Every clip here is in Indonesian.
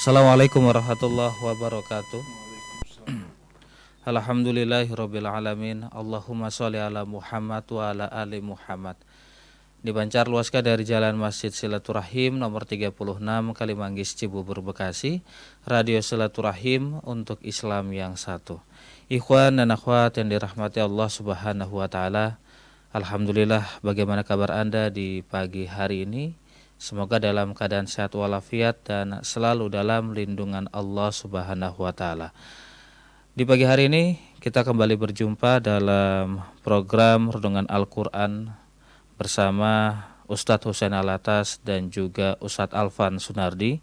Assalamualaikum warahmatullahi wabarakatuh. Alhamdulillahirabbil alamin. Allahumma sholli ala Muhammad wa ala ali Muhammad. Dibancar luaskan dari Jalan Masjid Silaturahim nomor 36 Kalimanggis Cibubur Bekasi, Radio Silaturahim untuk Islam yang satu. Ikhwan dan akhwat yang dirahmati Allah Subhanahu wa taala. Alhamdulillah, bagaimana kabar Anda di pagi hari ini? Semoga dalam keadaan sehat walafiat dan selalu dalam lindungan Allah Subhanahu wa taala. Di pagi hari ini kita kembali berjumpa dalam program Renungan Al-Qur'an bersama Ustadz Husain Alatas dan juga Ustadz Alvan Sunardi,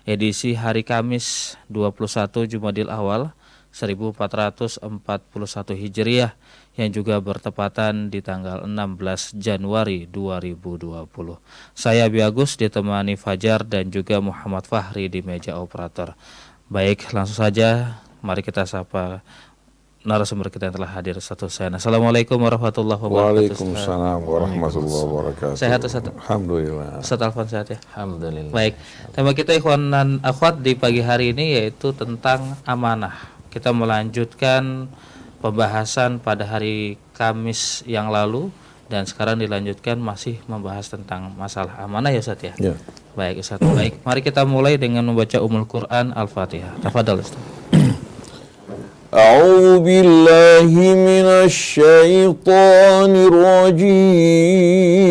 edisi hari Kamis 21 Jumadil Awal 1441 Hijriah yang juga bertepatan di tanggal 16 Januari 2020. Saya Abi Agus ditemani Fajar dan juga Muhammad Fahri di meja operator. Baik, langsung saja mari kita sapa narasumber kita yang telah hadir. Assalamualaikum warahmatullahi wabarakatuh. Waalaikumsalam warahmatullahi wabarakatuh. Sehat Ustaz? Alhamdulillah. Ustaz Alvan sehat ya? Alhamdulillah. Baik, tema kita ikhwan dan akhwat di pagi hari ini yaitu tentang amanah. Kita melanjutkan pembahasan pada hari Kamis yang lalu dan sekarang dilanjutkan masih membahas tentang masalah amanah ya Ustaz ya? Ya. Baik Ustaz, baik. Mari kita mulai dengan membaca Ummul Quran Al-Fatihah. Tafadhal Ustaz. A'udzu billahi minasy syaithanir rajim.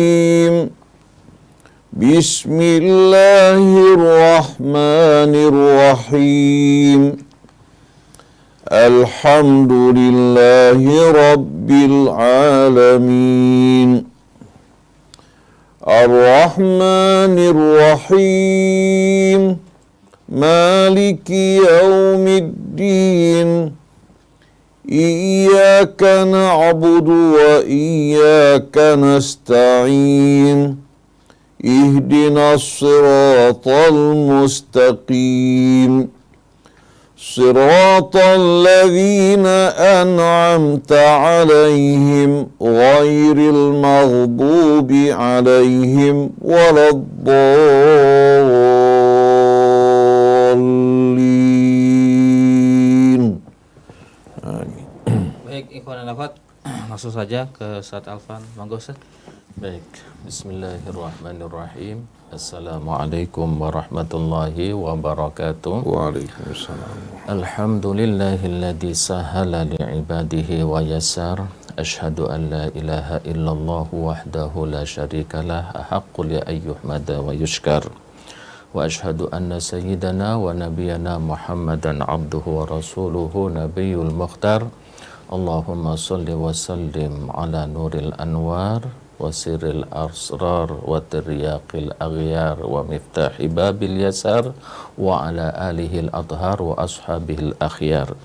Bismillahirrahmanirrahim. Alhamdulillahi rabbil alamin. Ar-Rahmanir Rahim. Maliki yaumiddin. Iyyaka na'budu wa iyyaka nasta'in. Ihdinas siratal mustaqim. Siratal ladzina an'amta 'alaihim ghairil maghdubi 'alaihim waladdallin. Baik, ikhwan dan akhwat, langsung saja ke Ustaz Alvan. Monggo Ustaz. Baik, bismillahirrahmanirrahim. Assalamualaikum warahmatullahi wabarakatuh. Waalaikumsalam. Alhamdulillahilladzi sahala li'ibadihi wa yassar. Ashhadu an la ilaha illallah wahdahu la syarikalah ahaqqu li ayyuhmada wa yushkar. Wa ashhadu anna sayyidana wa nabiyana Muhammadan abduhu wa rasuluhu nabiyyul mukhtar. Allahumma salli wa sallim ala nuril anwar wa sirril asrar wa tiryaqil aghyar wa miftahi babil yasar wa ala alihil adhar wa ashabihil akhyar.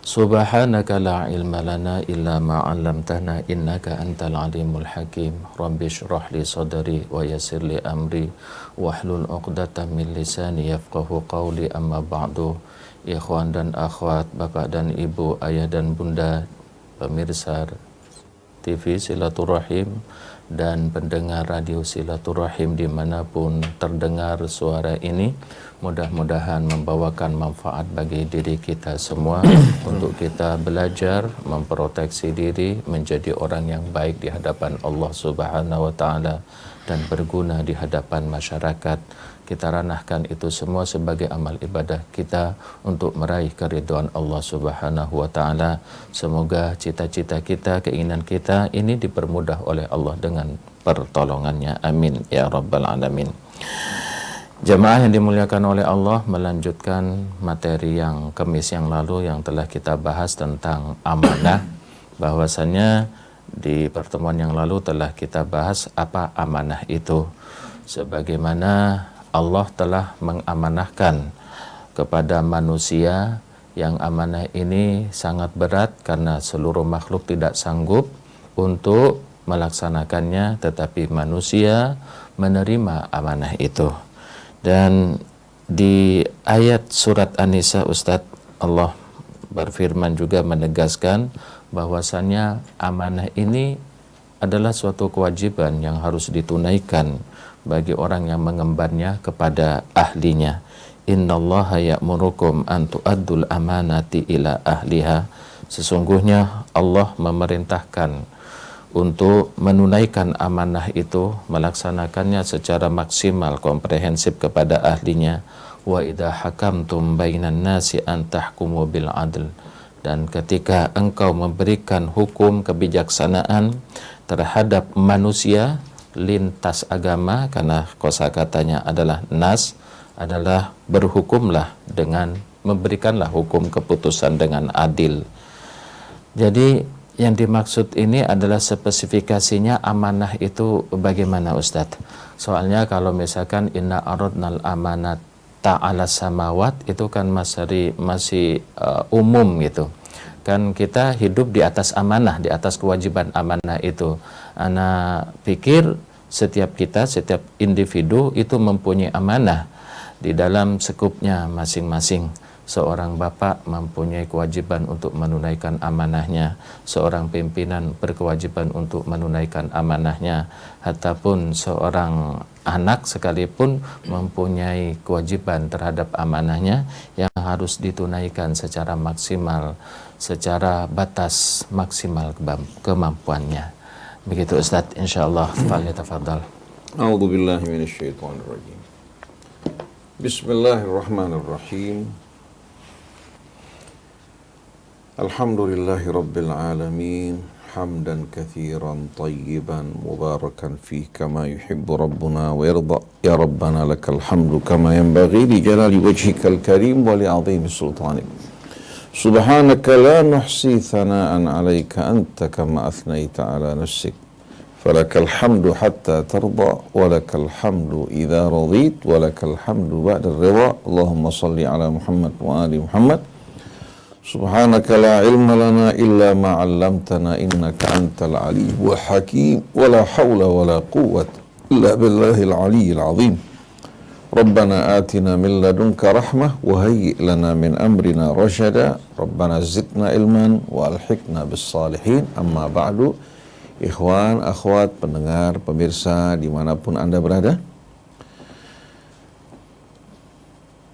Subhanaka la ilma lana illa ma 'allamtana innaka antal alimul hakim. Rabbi shrah li sadri wa yassir li amri wahlul 'uqdatam min lisani yafqahu qawli. Amma ba'du. Ikhwan dan akhwat, bapak dan ibu, ayah dan bunda, pemirsa TV Silaturahim dan pendengar radio Silaturahim dimanapun terdengar suara ini, mudah-mudahan membawakan manfaat bagi diri kita semua untuk kita belajar, memproteksi diri, menjadi orang yang baik di hadapan Allah Subhanahu wa taala dan berguna di hadapan masyarakat. Kita ranahkan itu semua sebagai amal ibadah kita untuk meraih keridhaan Allah Subhanahu wa taala. Semoga cita-cita kita, keinginan kita ini dipermudah oleh Allah dengan pertolongannya. Amin ya rabbal alamin. Jemaah yang dimuliakan oleh Allah, melanjutkan materi yang Kamis yang lalu yang telah kita bahas tentang amanah. Bahwasanya di pertemuan yang lalu telah kita bahas apa amanah itu. Sebagaimana Allah telah mengamanahkan kepada manusia, yang amanah ini sangat berat karena seluruh makhluk tidak sanggup untuk melaksanakannya, tetapi manusia menerima amanah itu. Dan di ayat surat An-Nisa, Ustadz, Allah berfirman juga menegaskan bahwasannya amanah ini adalah suatu kewajiban yang harus ditunaikan bagi orang yang mengembannya kepada ahlinya. innallaha ya'murukum an tu'addul amanati ila ahliha. Sesungguhnya Allah memerintahkan untuk menunaikan amanah itu, melaksanakannya secara maksimal, komprehensif kepada ahlinya. Wa idza hakamtum bainan nasi an tahkumu bil adl. Dan ketika engkau memberikan hukum kebijaksanaan terhadap manusia lintas agama, karena kosakatanya adalah nas, adalah berhukumlah dengan memberikanlah hukum keputusan dengan adil. Jadi yang dimaksud ini adalah spesifikasinya amanah itu bagaimana Ustadz? Soalnya kalau misalkan inna aradnal amanat ta'ala samawat itu kan masih umum gitu. Kan kita hidup di atas amanah, di atas kewajiban amanah itu. Ana pikir setiap individu itu mempunyai amanah di dalam sekupnya masing-masing. Seorang bapak mempunyai kewajiban untuk menunaikan amanahnya, seorang pimpinan berkewajiban untuk menunaikan amanahnya, ataupun seorang anak sekalipun mempunyai kewajiban terhadap amanahnya yang harus ditunaikan secara maksimal, secara batas maksimal kemampuannya. Begitu Ustadz, insyaallah. Falyatafadhal. A'udzu billahi minasyaitonir rajim. Bismillahirrahmanirrahim. Alhamdulillahi rabbil alamin, hamdan katsiran tayyiban mubarakan fih kama yuhibbu rabbuna wa yarda. Ya rabbana lakal hamdu kama yanbaghi li jalali wajhikal karim wa li 'azimi sultanik. Subhanaka la nuhsi thana'an 'alaika anta kama athnaita 'ala nafsik. Falakal hamdu hatta tarda wa lakal hamdu idza radit wa lakal hamdu ba'da ridha. Allahumma shalli 'ala Muhammad wa ali Muhammad. Subhanaka la ilma lana illa ma 'allamtana innaka antal aliyyul hakim wa la hawla wa la quwwata illa billahil aliyyil azim. Rabbana atina min ladunka rahmah wa hayyi' lana min amrina rasyada. Rabbana zidna ilman wa alhiqna bis salihin. Amma ba'du. Ikhwan, akhwat, pendengar, pemirsa dimanapun Anda berada,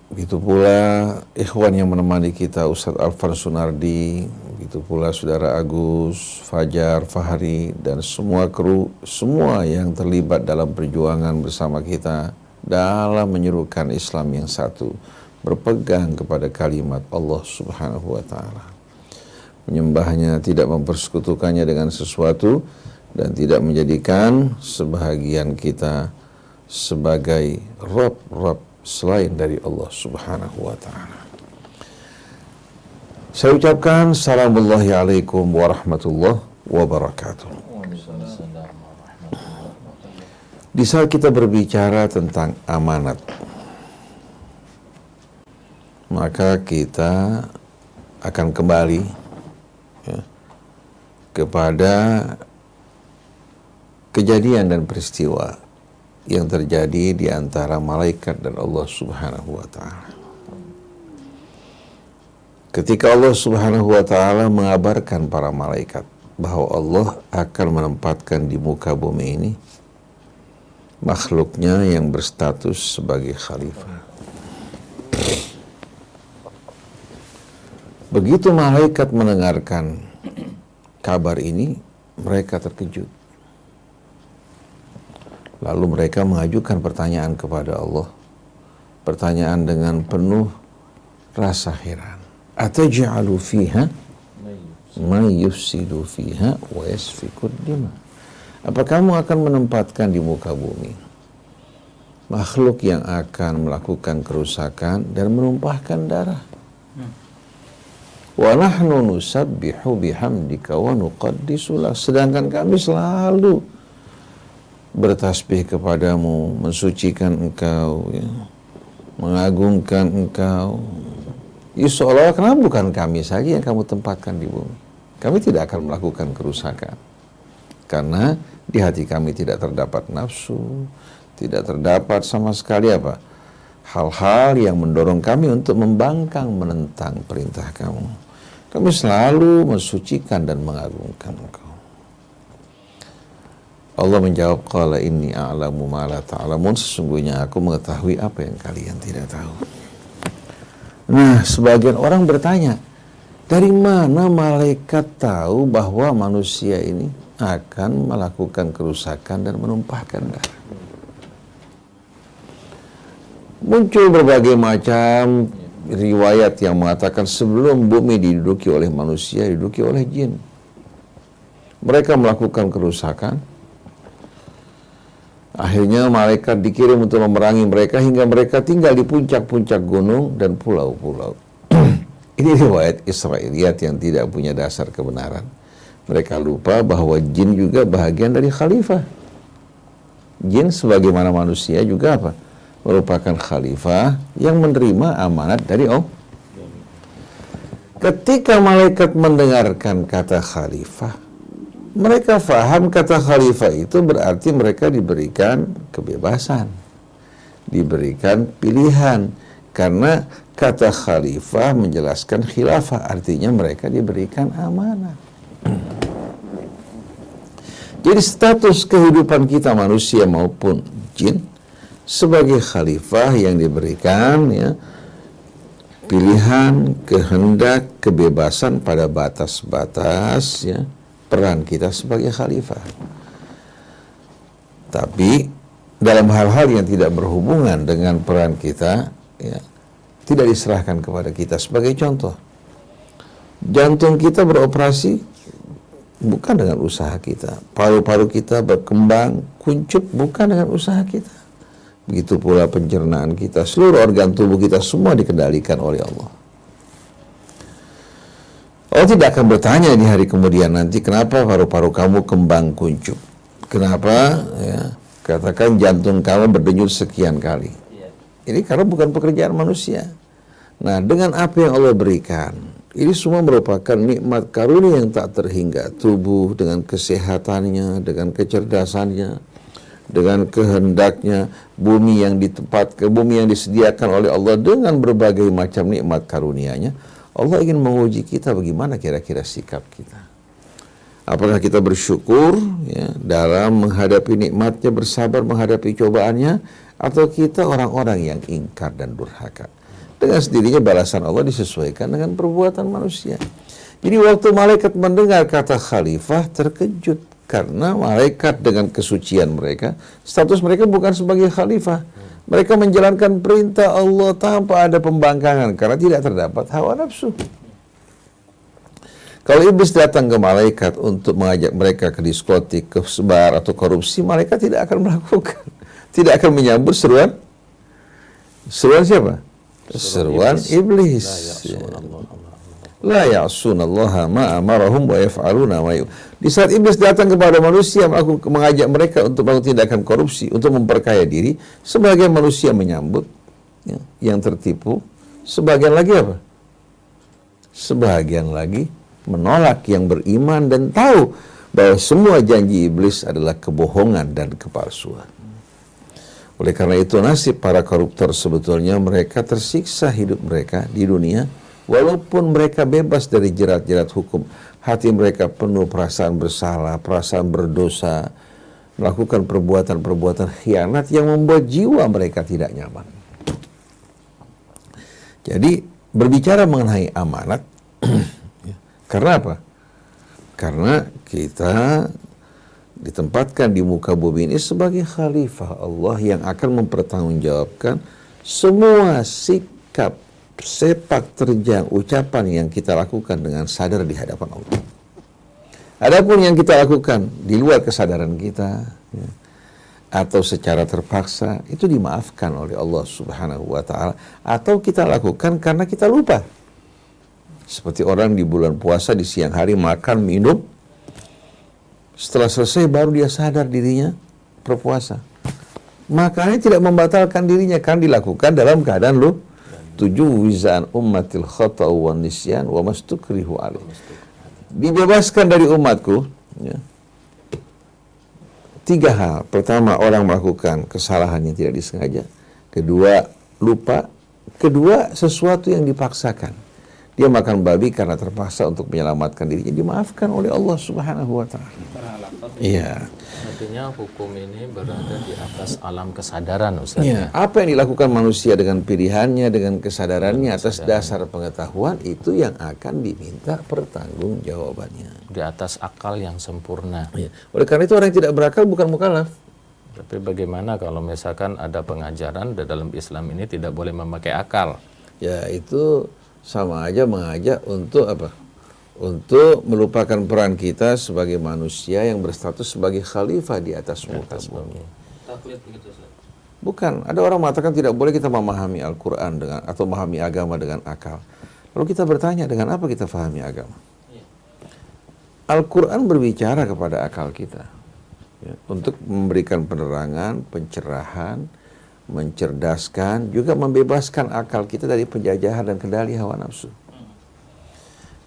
begitu pula ikhwan yang menemani kita, Ustadz Alfan Sunardi, begitu pula Saudara Agus, Fajar, Fahri, dan semua kru, semua yang terlibat dalam perjuangan bersama kita dalam menyerukan Islam yang satu, berpegang kepada kalimat Allah Subhanahu wa Ta'ala, menyembahnya, tidak mempersekutukannya dengan sesuatu, dan tidak menjadikan sebahagian kita sebagai Rabb selain dari Allah Subhanahu wa Ta'ala. Saya ucapkan Assalamullahi alaikum warahmatullahi wabarakatuh. Di saat kita berbicara tentang amanat, maka kita akan kembali kepada kejadian dan peristiwa yang terjadi di antara malaikat dan Allah Subhanahu wa Ta'ala. Ketika Allah Subhanahu wa Ta'ala mengabarkan para malaikat bahwa Allah akan menempatkan di muka bumi ini makhluknya yang berstatus sebagai khalifah. Begitu malaikat mendengarkan kabar ini, mereka terkejut. Lalu mereka mengajukan pertanyaan kepada Allah. Pertanyaan dengan penuh rasa heran. Ataj'alu fiha may yufsidu fiha wa yasfikud dima. Apa kamu akan menempatkan di muka bumi makhluk yang akan melakukan kerusakan dan menumpahkan darah? Wa nahnu nusabbihu bihamdika wa nuqaddisu lak. Sedangkan kami selalu bertasbih kepadamu, mensucikan engkau, ya, mengagungkan engkau. Ya, seolah-olah kenapa bukan kami saja yang kamu tempatkan di bumi? Kami tidak akan melakukan kerusakan. Karena di hati kami tidak terdapat nafsu, tidak terdapat sama sekali apa? Hal-hal yang mendorong kami untuk membangkang menentang perintah kamu. Kami selalu mensucikan dan mengagungkan engkau. Allah menjawab, qala inni a'lamu ma la ta'lamun, sesungguhnya aku mengetahui apa yang kalian tidak tahu. Nah, sebagian orang bertanya, dari mana malaikat tahu bahwa manusia ini akan melakukan kerusakan dan menumpahkan darah? Muncul berbagai macam riwayat yang mengatakan sebelum bumi diduduki oleh manusia, diduduki oleh jin. Mereka melakukan kerusakan. Akhirnya malaikat dikirim untuk memerangi mereka hingga mereka tinggal di puncak-puncak gunung dan pulau-pulau. Ini riwayat Israiliyat yang tidak punya dasar kebenaran. Mereka lupa bahwa jin juga bahagian dari khalifah. Jin sebagaimana manusia juga apa? Merupakan khalifah yang menerima amanat dari Allah. Ketika malaikat mendengarkan kata khalifah, mereka faham kata khalifah itu berarti mereka diberikan kebebasan, diberikan pilihan. Karena kata khalifah menjelaskan khilafah, artinya mereka diberikan amanat. Jadi status kehidupan kita manusia maupun jin sebagai khalifah yang diberikan ya, pilihan, kehendak, kebebasan pada batas-batas ya, peran kita sebagai khalifah. Tapi dalam hal-hal yang tidak berhubungan dengan peran kita ya, tidak diserahkan kepada kita. Sebagai contoh, jantung kita beroperasi bukan dengan usaha kita, paru-paru kita berkembang kuncup bukan dengan usaha kita. Begitu pula pencernaan kita, seluruh organ tubuh kita semua dikendalikan oleh Allah. Allah tidak akan bertanya di hari kemudian nanti, kenapa paru-paru kamu kembang kuncup, kenapa ya, katakan jantung kamu berdenyut sekian kali. Ini karena bukan pekerjaan manusia. Nah, dengan apa yang Allah berikan, ini semua merupakan nikmat karunia yang tak terhingga. Tubuh dengan kesehatannya, dengan kecerdasannya, dengan kehendaknya, bumi yang disediakan oleh Allah dengan berbagai macam nikmat karunia-Nya. Allah ingin menguji kita bagaimana kira-kira sikap kita. Apakah kita bersyukur ya, dalam menghadapi nikmatnya, bersabar menghadapi cobaannya, atau kita orang-orang yang ingkar dan durhaka. Dengan sendirinya balasan Allah disesuaikan dengan perbuatan manusia. Jadi waktu malaikat mendengar kata khalifah terkejut, karena malaikat dengan kesucian mereka, status mereka bukan sebagai khalifah. Mereka menjalankan perintah Allah tanpa ada pembangkangan, karena tidak terdapat hawa nafsu. Kalau iblis datang ke malaikat untuk mengajak mereka ke diskotik, ke sebar atau korupsi, malaikat tidak akan melakukan, tidak akan menyambut seruan siapa? Seruan iblis. La ya'sunallaha ma amarahum wa yaf'aluna ma Di saat iblis datang kepada manusia mengajak mereka untuk melakukan tindakan korupsi, untuk memperkaya diri, sebagian manusia menyambut ya, yang tertipu, sebagian lagi apa? Sebagian lagi menolak yang beriman dan tahu bahwa semua janji iblis adalah kebohongan dan kepalsuan. Oleh karena itu nasib para koruptor sebetulnya mereka tersiksa hidup mereka di dunia, walaupun mereka bebas dari jerat-jerat hukum. Hati mereka penuh perasaan bersalah, perasaan berdosa, melakukan perbuatan-perbuatan khianat yang membuat jiwa mereka tidak nyaman. Jadi berbicara mengenai amanat, karena apa? Karena kita ditempatkan di muka bumi ini sebagai khalifah Allah yang akan mempertanggungjawabkan semua sikap, sepak terjang, ucapan yang kita lakukan dengan sadar di hadapan Allah. Adapun yang kita lakukan di luar kesadaran kita ya, atau secara terpaksa, itu dimaafkan oleh Allah Subhanahu wa Ta'ala, atau kita lakukan karena kita lupa. Seperti orang di bulan puasa di siang hari makan, minum, setelah selesai baru dia sadar dirinya berpuasa. Makanya tidak membatalkan dirinya, kan dilakukan dalam keadaan lu wizan ummatil khata'u wa nisyan wa mastukrihu alaih. Dibebaskan dari umatku ya, 3 hal. Pertama, orang melakukan kesalahan yang tidak disengaja. Kedua, lupa. Kedua, sesuatu yang dipaksakan. Dia makan babi karena terpaksa untuk menyelamatkan dirinya, dimaafkan oleh Allah Subhanahu wa Ta'ala. Iya. Artinya hukum ini berada di atas alam kesadaran, Ustaz. Ya, apa yang dilakukan manusia dengan pilihannya, dengan kesadarannya atas dasar pengetahuan itu yang akan diminta pertanggungjawabannya. Di atas akal yang sempurna. Ya. Oleh karena itu orang yang tidak berakal bukan mukallaf. Tapi bagaimana kalau misalkan ada pengajaran di dalam Islam ini tidak boleh memakai akal? Ya, itu sama aja mengajak untuk apa? Untuk melupakan peran kita sebagai manusia yang berstatus sebagai khalifah di atas muka bumi. Taklid begitu, Ustaz. Bukan, ada orang mengatakan tidak boleh kita memahami Al-Quran dengan atau memahami agama dengan akal. Lalu kita bertanya, dengan apa kita fahami agama? Al-Quran berbicara kepada akal kita ya, untuk memberikan penerangan, pencerahan, mencerdaskan, juga membebaskan akal kita dari penjajahan dan kendali hawa nafsu.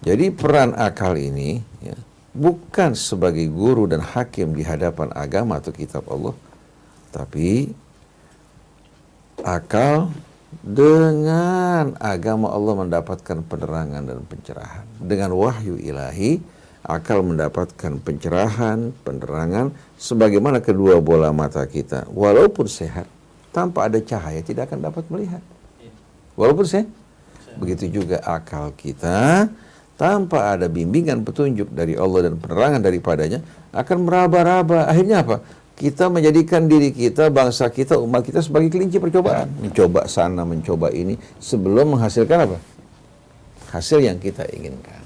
Jadi peran akal ini ya, bukan sebagai guru dan hakim di hadapan agama atau kitab Allah, tapi akal dengan agama Allah mendapatkan penerangan dan pencerahan. Dengan wahyu ilahi, akal mendapatkan pencerahan, penerangan, sebagaimana kedua bola mata kita, walaupun sehat, tanpa ada cahaya tidak akan dapat melihat. Walaupun sehat, begitu juga akal kita, tanpa ada bimbingan petunjuk dari Allah dan penerangan daripadanya, akan meraba-raba. Akhirnya apa? Kita menjadikan diri kita, bangsa kita, umat kita sebagai kelinci percobaan. Mencoba sana, mencoba ini, sebelum menghasilkan apa? Hasil yang kita inginkan.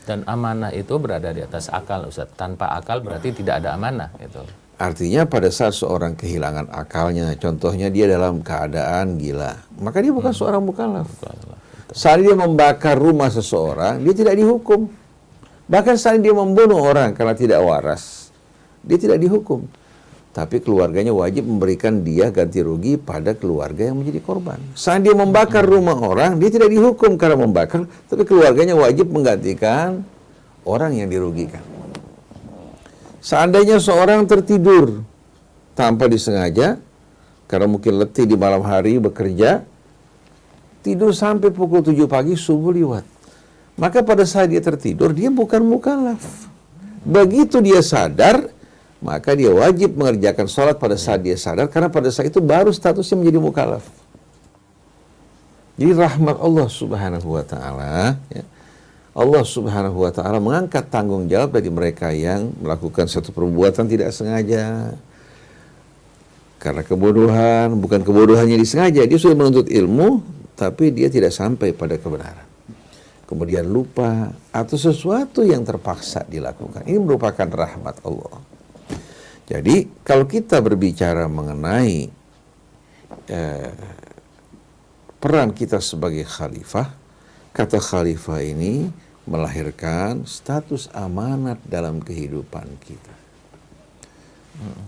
Dan amanah itu berada di atas akal, Ustaz. Tanpa akal berarti tidak ada amanah. Gitu. Artinya pada saat seorang kehilangan akalnya, contohnya dia dalam keadaan gila, maka dia bukan seorang mukallaf. Saat dia membakar rumah seseorang, dia tidak dihukum. Bahkan saat dia membunuh orang karena tidak waras, dia tidak dihukum. Tapi keluarganya wajib memberikan dia ganti rugi pada keluarga yang menjadi korban. Saat dia membakar rumah orang, dia tidak dihukum karena membakar, tapi keluarganya wajib menggantikan orang yang dirugikan. Seandainya seorang tertidur tanpa disengaja, karena mungkin letih di malam hari bekerja, tidur sampai pukul 7 pagi, subuh lewat. Maka pada saat dia tertidur, dia bukan mukallaf. Begitu dia sadar, maka dia wajib mengerjakan sholat pada saat dia sadar, karena pada saat itu baru statusnya menjadi mukallaf. Jadi rahmat Allah subhanahu wa ta'ala, ya, Allah subhanahu wa ta'ala mengangkat tanggung jawab dari mereka yang melakukan satu perbuatan tidak sengaja. Karena kebodohan, bukan kebodohannya disengaja, dia sudah menuntut ilmu, tapi dia tidak sampai pada kebenaran. Kemudian lupa, atau sesuatu yang terpaksa dilakukan. Ini merupakan rahmat Allah. Jadi, kalau kita berbicara mengenai peran kita sebagai khalifah, kata khalifah ini melahirkan status amanat dalam kehidupan kita.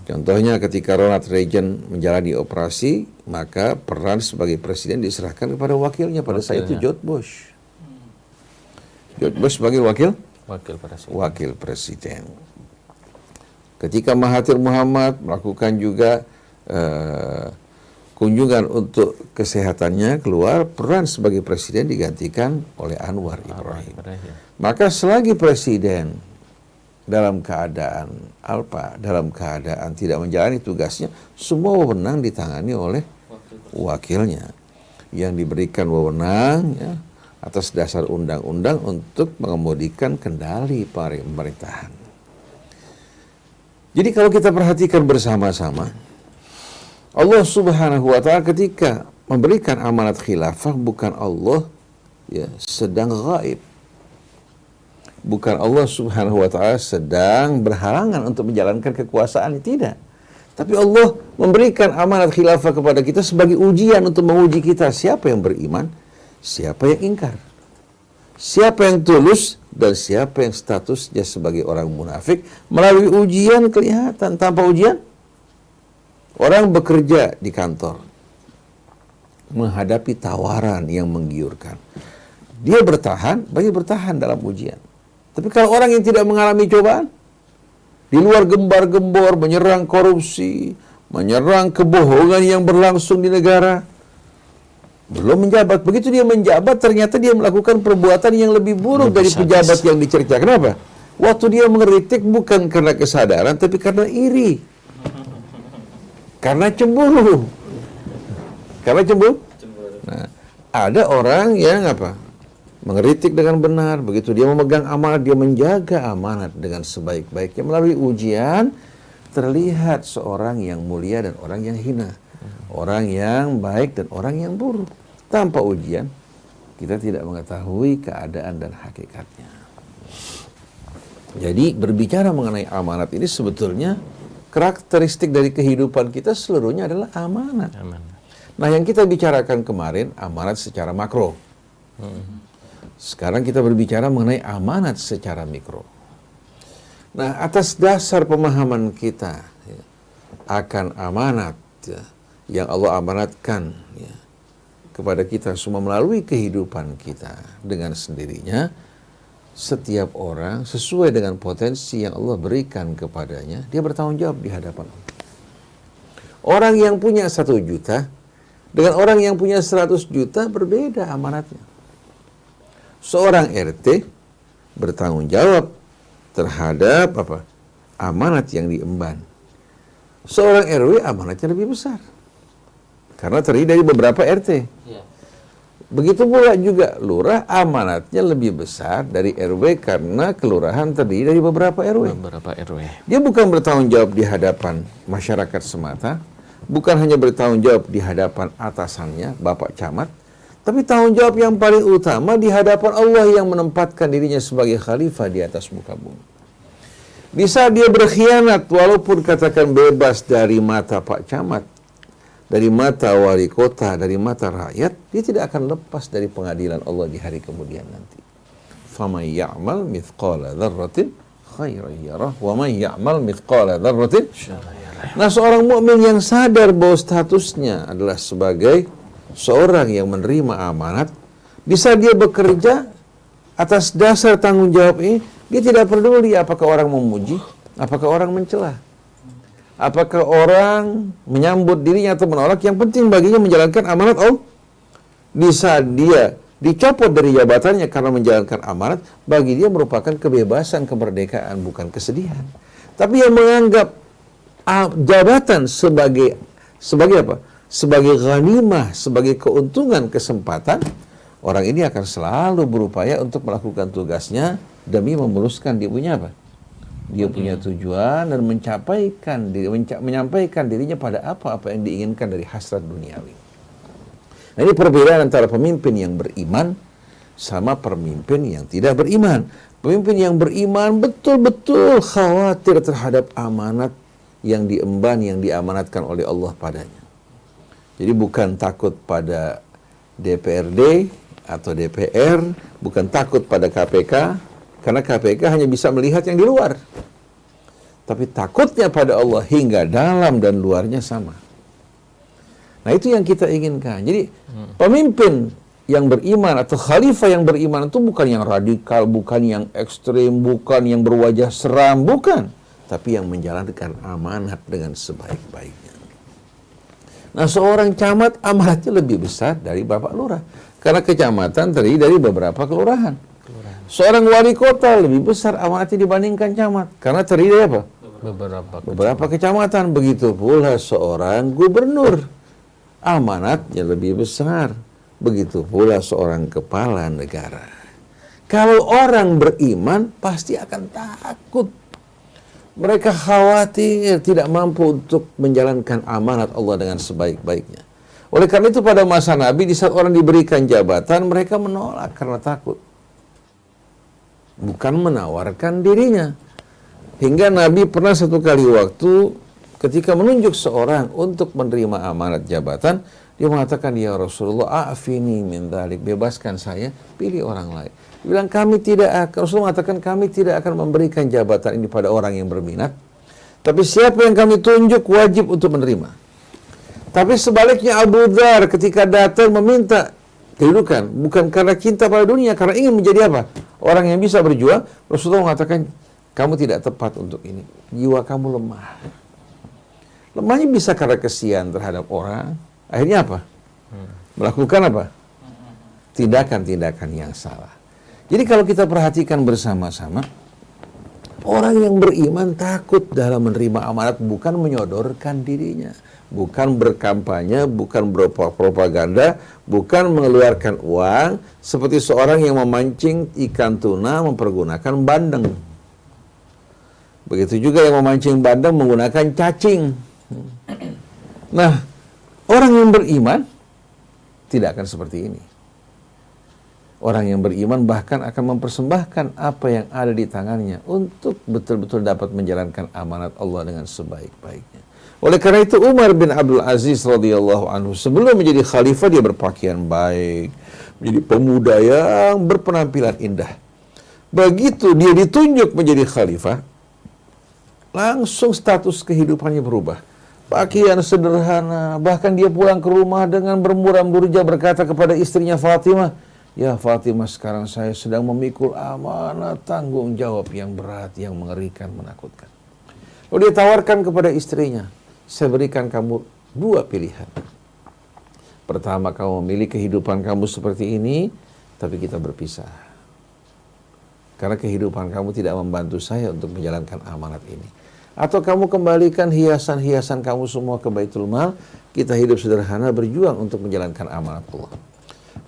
Contohnya ketika Ronald Reagan menjalani operasi, maka peran sebagai presiden diserahkan kepada wakilnya pada saat itu George Bush. George Bush sebagai wakil presiden. Ketika Mahathir Muhammad melakukan juga kunjungan untuk kesehatannya keluar, peran sebagai presiden digantikan oleh Anwar Ibrahim. Maka selagi presiden dalam keadaan dalam keadaan tidak menjalani tugasnya, semua wewenang ditangani oleh wakilnya yang diberikan wewenang ya, atas dasar undang-undang untuk mengemudikan kendali pemerintahan. Jadi kalau kita perhatikan bersama-sama, Allah subhanahu wa ta'ala ketika memberikan amanat khilafah, bukan Allah ya, sedang gaib. Bukan Allah subhanahu wa ta'ala sedang berhalangan untuk menjalankan kekuasaan, tidak. Tapi Allah memberikan amanat khilafah kepada kita sebagai ujian untuk menguji kita. Siapa yang beriman, siapa yang ingkar. Siapa yang tulus dan siapa yang statusnya sebagai orang munafik. Melalui ujian kelihatan, tanpa ujian orang bekerja di kantor menghadapi tawaran yang menggiurkan. Dia bertahan, bagi bertahan dalam ujian. Tapi kalau orang yang tidak mengalami cobaan, di luar gembar-gembor, menyerang korupsi, menyerang kebohongan yang berlangsung di negara, belum menjabat. Begitu dia menjabat, ternyata dia melakukan perbuatan yang lebih buruk dari pejabat yang dicerca. Kenapa? Waktu dia mengkritik bukan karena kesadaran, tapi karena iri. Karena cemburu. Karena cemburu. Nah, ada orang yang apa? Mengeritik dengan benar. Begitu dia memegang amanat, dia menjaga amanat dengan sebaik-baiknya. Melalui ujian, terlihat seorang yang mulia dan orang yang hina. Orang yang baik dan orang yang buruk. Tanpa ujian, kita tidak mengetahui keadaan dan hakikatnya. Jadi berbicara mengenai amanat ini sebetulnya karakteristik dari kehidupan kita seluruhnya adalah amanat. Nah, yang kita bicarakan kemarin amanat secara makro. Sekarang kita berbicara mengenai amanat secara mikro. Nah, atas dasar pemahaman kita ya, akan amanat ya, yang Allah amanatkan ya, kepada kita semua melalui kehidupan kita dengan sendirinya, setiap orang sesuai dengan potensi yang Allah berikan kepadanya, dia bertanggung jawab di hadapan Allah. Orang yang punya 1 juta dengan orang yang punya 100 juta berbeda amanatnya. Seorang RT bertanggung jawab terhadap apa? Amanat yang diemban. Seorang RW amanatnya lebih besar. Karena terdiri dari beberapa RT. Begitu pula juga lurah amanatnya lebih besar dari RW karena kelurahan terdiri dari beberapa RW. Dia bukan bertanggung jawab di hadapan masyarakat semata, bukan hanya bertanggung jawab di hadapan atasannya, Bapak Camat, tapi tanggung jawab yang paling utama di hadapan Allah yang menempatkan dirinya sebagai khalifah di atas muka bumi. Bisa dia berkhianat walaupun katakan bebas dari mata Pak Camat, dari mata wali kota, dari mata rakyat, dia tidak akan lepas dari pengadilan Allah di hari kemudian nanti. فَمَنْ يَعْمَلْ مِثْقَالَ ذَرَّةٍ خَيْرًا يَرَهُ وَمَنْ يَعْمَلْ مِثْقَالَ ذَرَّةٍ. Nah, seorang mukmin yang sadar bahwa statusnya adalah sebagai seorang yang menerima amanat, bisa dia bekerja atas dasar tanggung jawab ini, dia tidak peduli apakah orang memuji, apakah orang mencela, apakah orang menyambut dirinya atau menolak, yang penting baginya menjalankan amanat Allah. Bisa dia dicopot dari jabatannya karena menjalankan amanat, bagi dia merupakan kebebasan, kemerdekaan, bukan kesedihan. Tapi yang menganggap jabatan sebagai apa? Sebagai ghanimah, sebagai keuntungan, kesempatan, orang ini akan selalu berupaya untuk melakukan tugasnya demi memuluskan dia punya apa? Dia punya tujuan dan menyampaikan dirinya pada apa yang diinginkan dari hasrat duniawi. Nah, ini perbedaan antara pemimpin yang beriman sama pemimpin yang tidak beriman. Pemimpin yang beriman betul-betul khawatir terhadap amanat yang diemban, yang diamanatkan oleh Allah padanya. Jadi bukan takut pada DPRD atau DPR, bukan takut pada KPK, karena KPK hanya bisa melihat yang di luar. Tapi takutnya pada Allah hingga dalam dan luarnya sama. Nah, itu yang kita inginkan. Jadi pemimpin yang beriman atau khalifah yang beriman itu bukan yang radikal, bukan yang ekstrim, bukan yang berwajah seram, bukan. Tapi yang menjalankan amanat dengan sebaik-baiknya. Nah, seorang camat amanatnya lebih besar dari Bapak Lurah. Karena kecamatan terdiri dari beberapa kelurahan. Seorang wali kota lebih besar amanatnya dibandingkan camat. Karena terdiri dari apa? Beberapa kecamatan. Begitu pula seorang gubernur. Amanatnya lebih besar. Begitu pula seorang kepala negara. Kalau orang beriman pasti akan takut. Mereka khawatir tidak mampu untuk menjalankan amanat Allah dengan sebaik-baiknya. Oleh karena itu pada masa Nabi, di saat orang diberikan jabatan, mereka menolak karena takut. Bukan menawarkan dirinya. Hingga Nabi pernah satu kali waktu ketika menunjuk seorang untuk menerima amanat jabatan, dia mengatakan, ya Rasulullah, a'fini min dzalik, bebaskan saya, pilih orang lain. Dia bilang, Rasulullah mengatakan, kami tidak akan memberikan jabatan ini pada orang yang berminat, tapi siapa yang kami tunjuk wajib untuk menerima. Tapi sebaliknya Abu Dzar ketika datang meminta kedudukan, bukan karena cinta pada dunia, karena ingin menjadi apa? Orang yang bisa berjuang, Rasulullah mengatakan, kamu tidak tepat untuk ini, jiwa kamu lemah. Lemahnya bisa karena kesian terhadap orang, akhirnya apa? Melakukan apa? Tindakan-tindakan yang salah. Jadi kalau kita perhatikan bersama-sama, orang yang beriman takut dalam menerima amanat, bukan menyodorkan dirinya, bukan berkampanye, bukan berpropaganda, bukan mengeluarkan uang seperti seorang yang memancing ikan tuna mempergunakan bandeng. Begitu juga yang memancing bandeng menggunakan cacing. Nah, orang yang beriman tidak akan seperti ini. Orang yang beriman bahkan akan mempersembahkan apa yang ada di tangannya untuk betul-betul dapat menjalankan amanat Allah dengan sebaik-baiknya. Oleh karena itu Umar bin Abdul Aziz radhiyallahu anhu sebelum menjadi khalifah dia berpakaian baik, menjadi pemuda yang berpenampilan indah. Begitu dia ditunjuk menjadi khalifah, langsung status kehidupannya berubah. Pakaian sederhana, bahkan dia pulang ke rumah dengan bermuram durja berkata kepada istrinya Fatimah, "Ya Fatimah, sekarang saya sedang memikul amanah tanggung jawab yang berat, yang mengerikan, menakutkan." Lalu dia tawarkan kepada istrinya, "Saya berikan kamu dua pilihan. Pertama, kamu memilih kehidupan kamu seperti ini, tapi kita berpisah. Karena kehidupan kamu tidak membantu saya untuk menjalankan amanat ini. Atau kamu kembalikan hiasan-hiasan kamu semua ke Baitul Mal, kita hidup sederhana berjuang untuk menjalankan amanat Allah."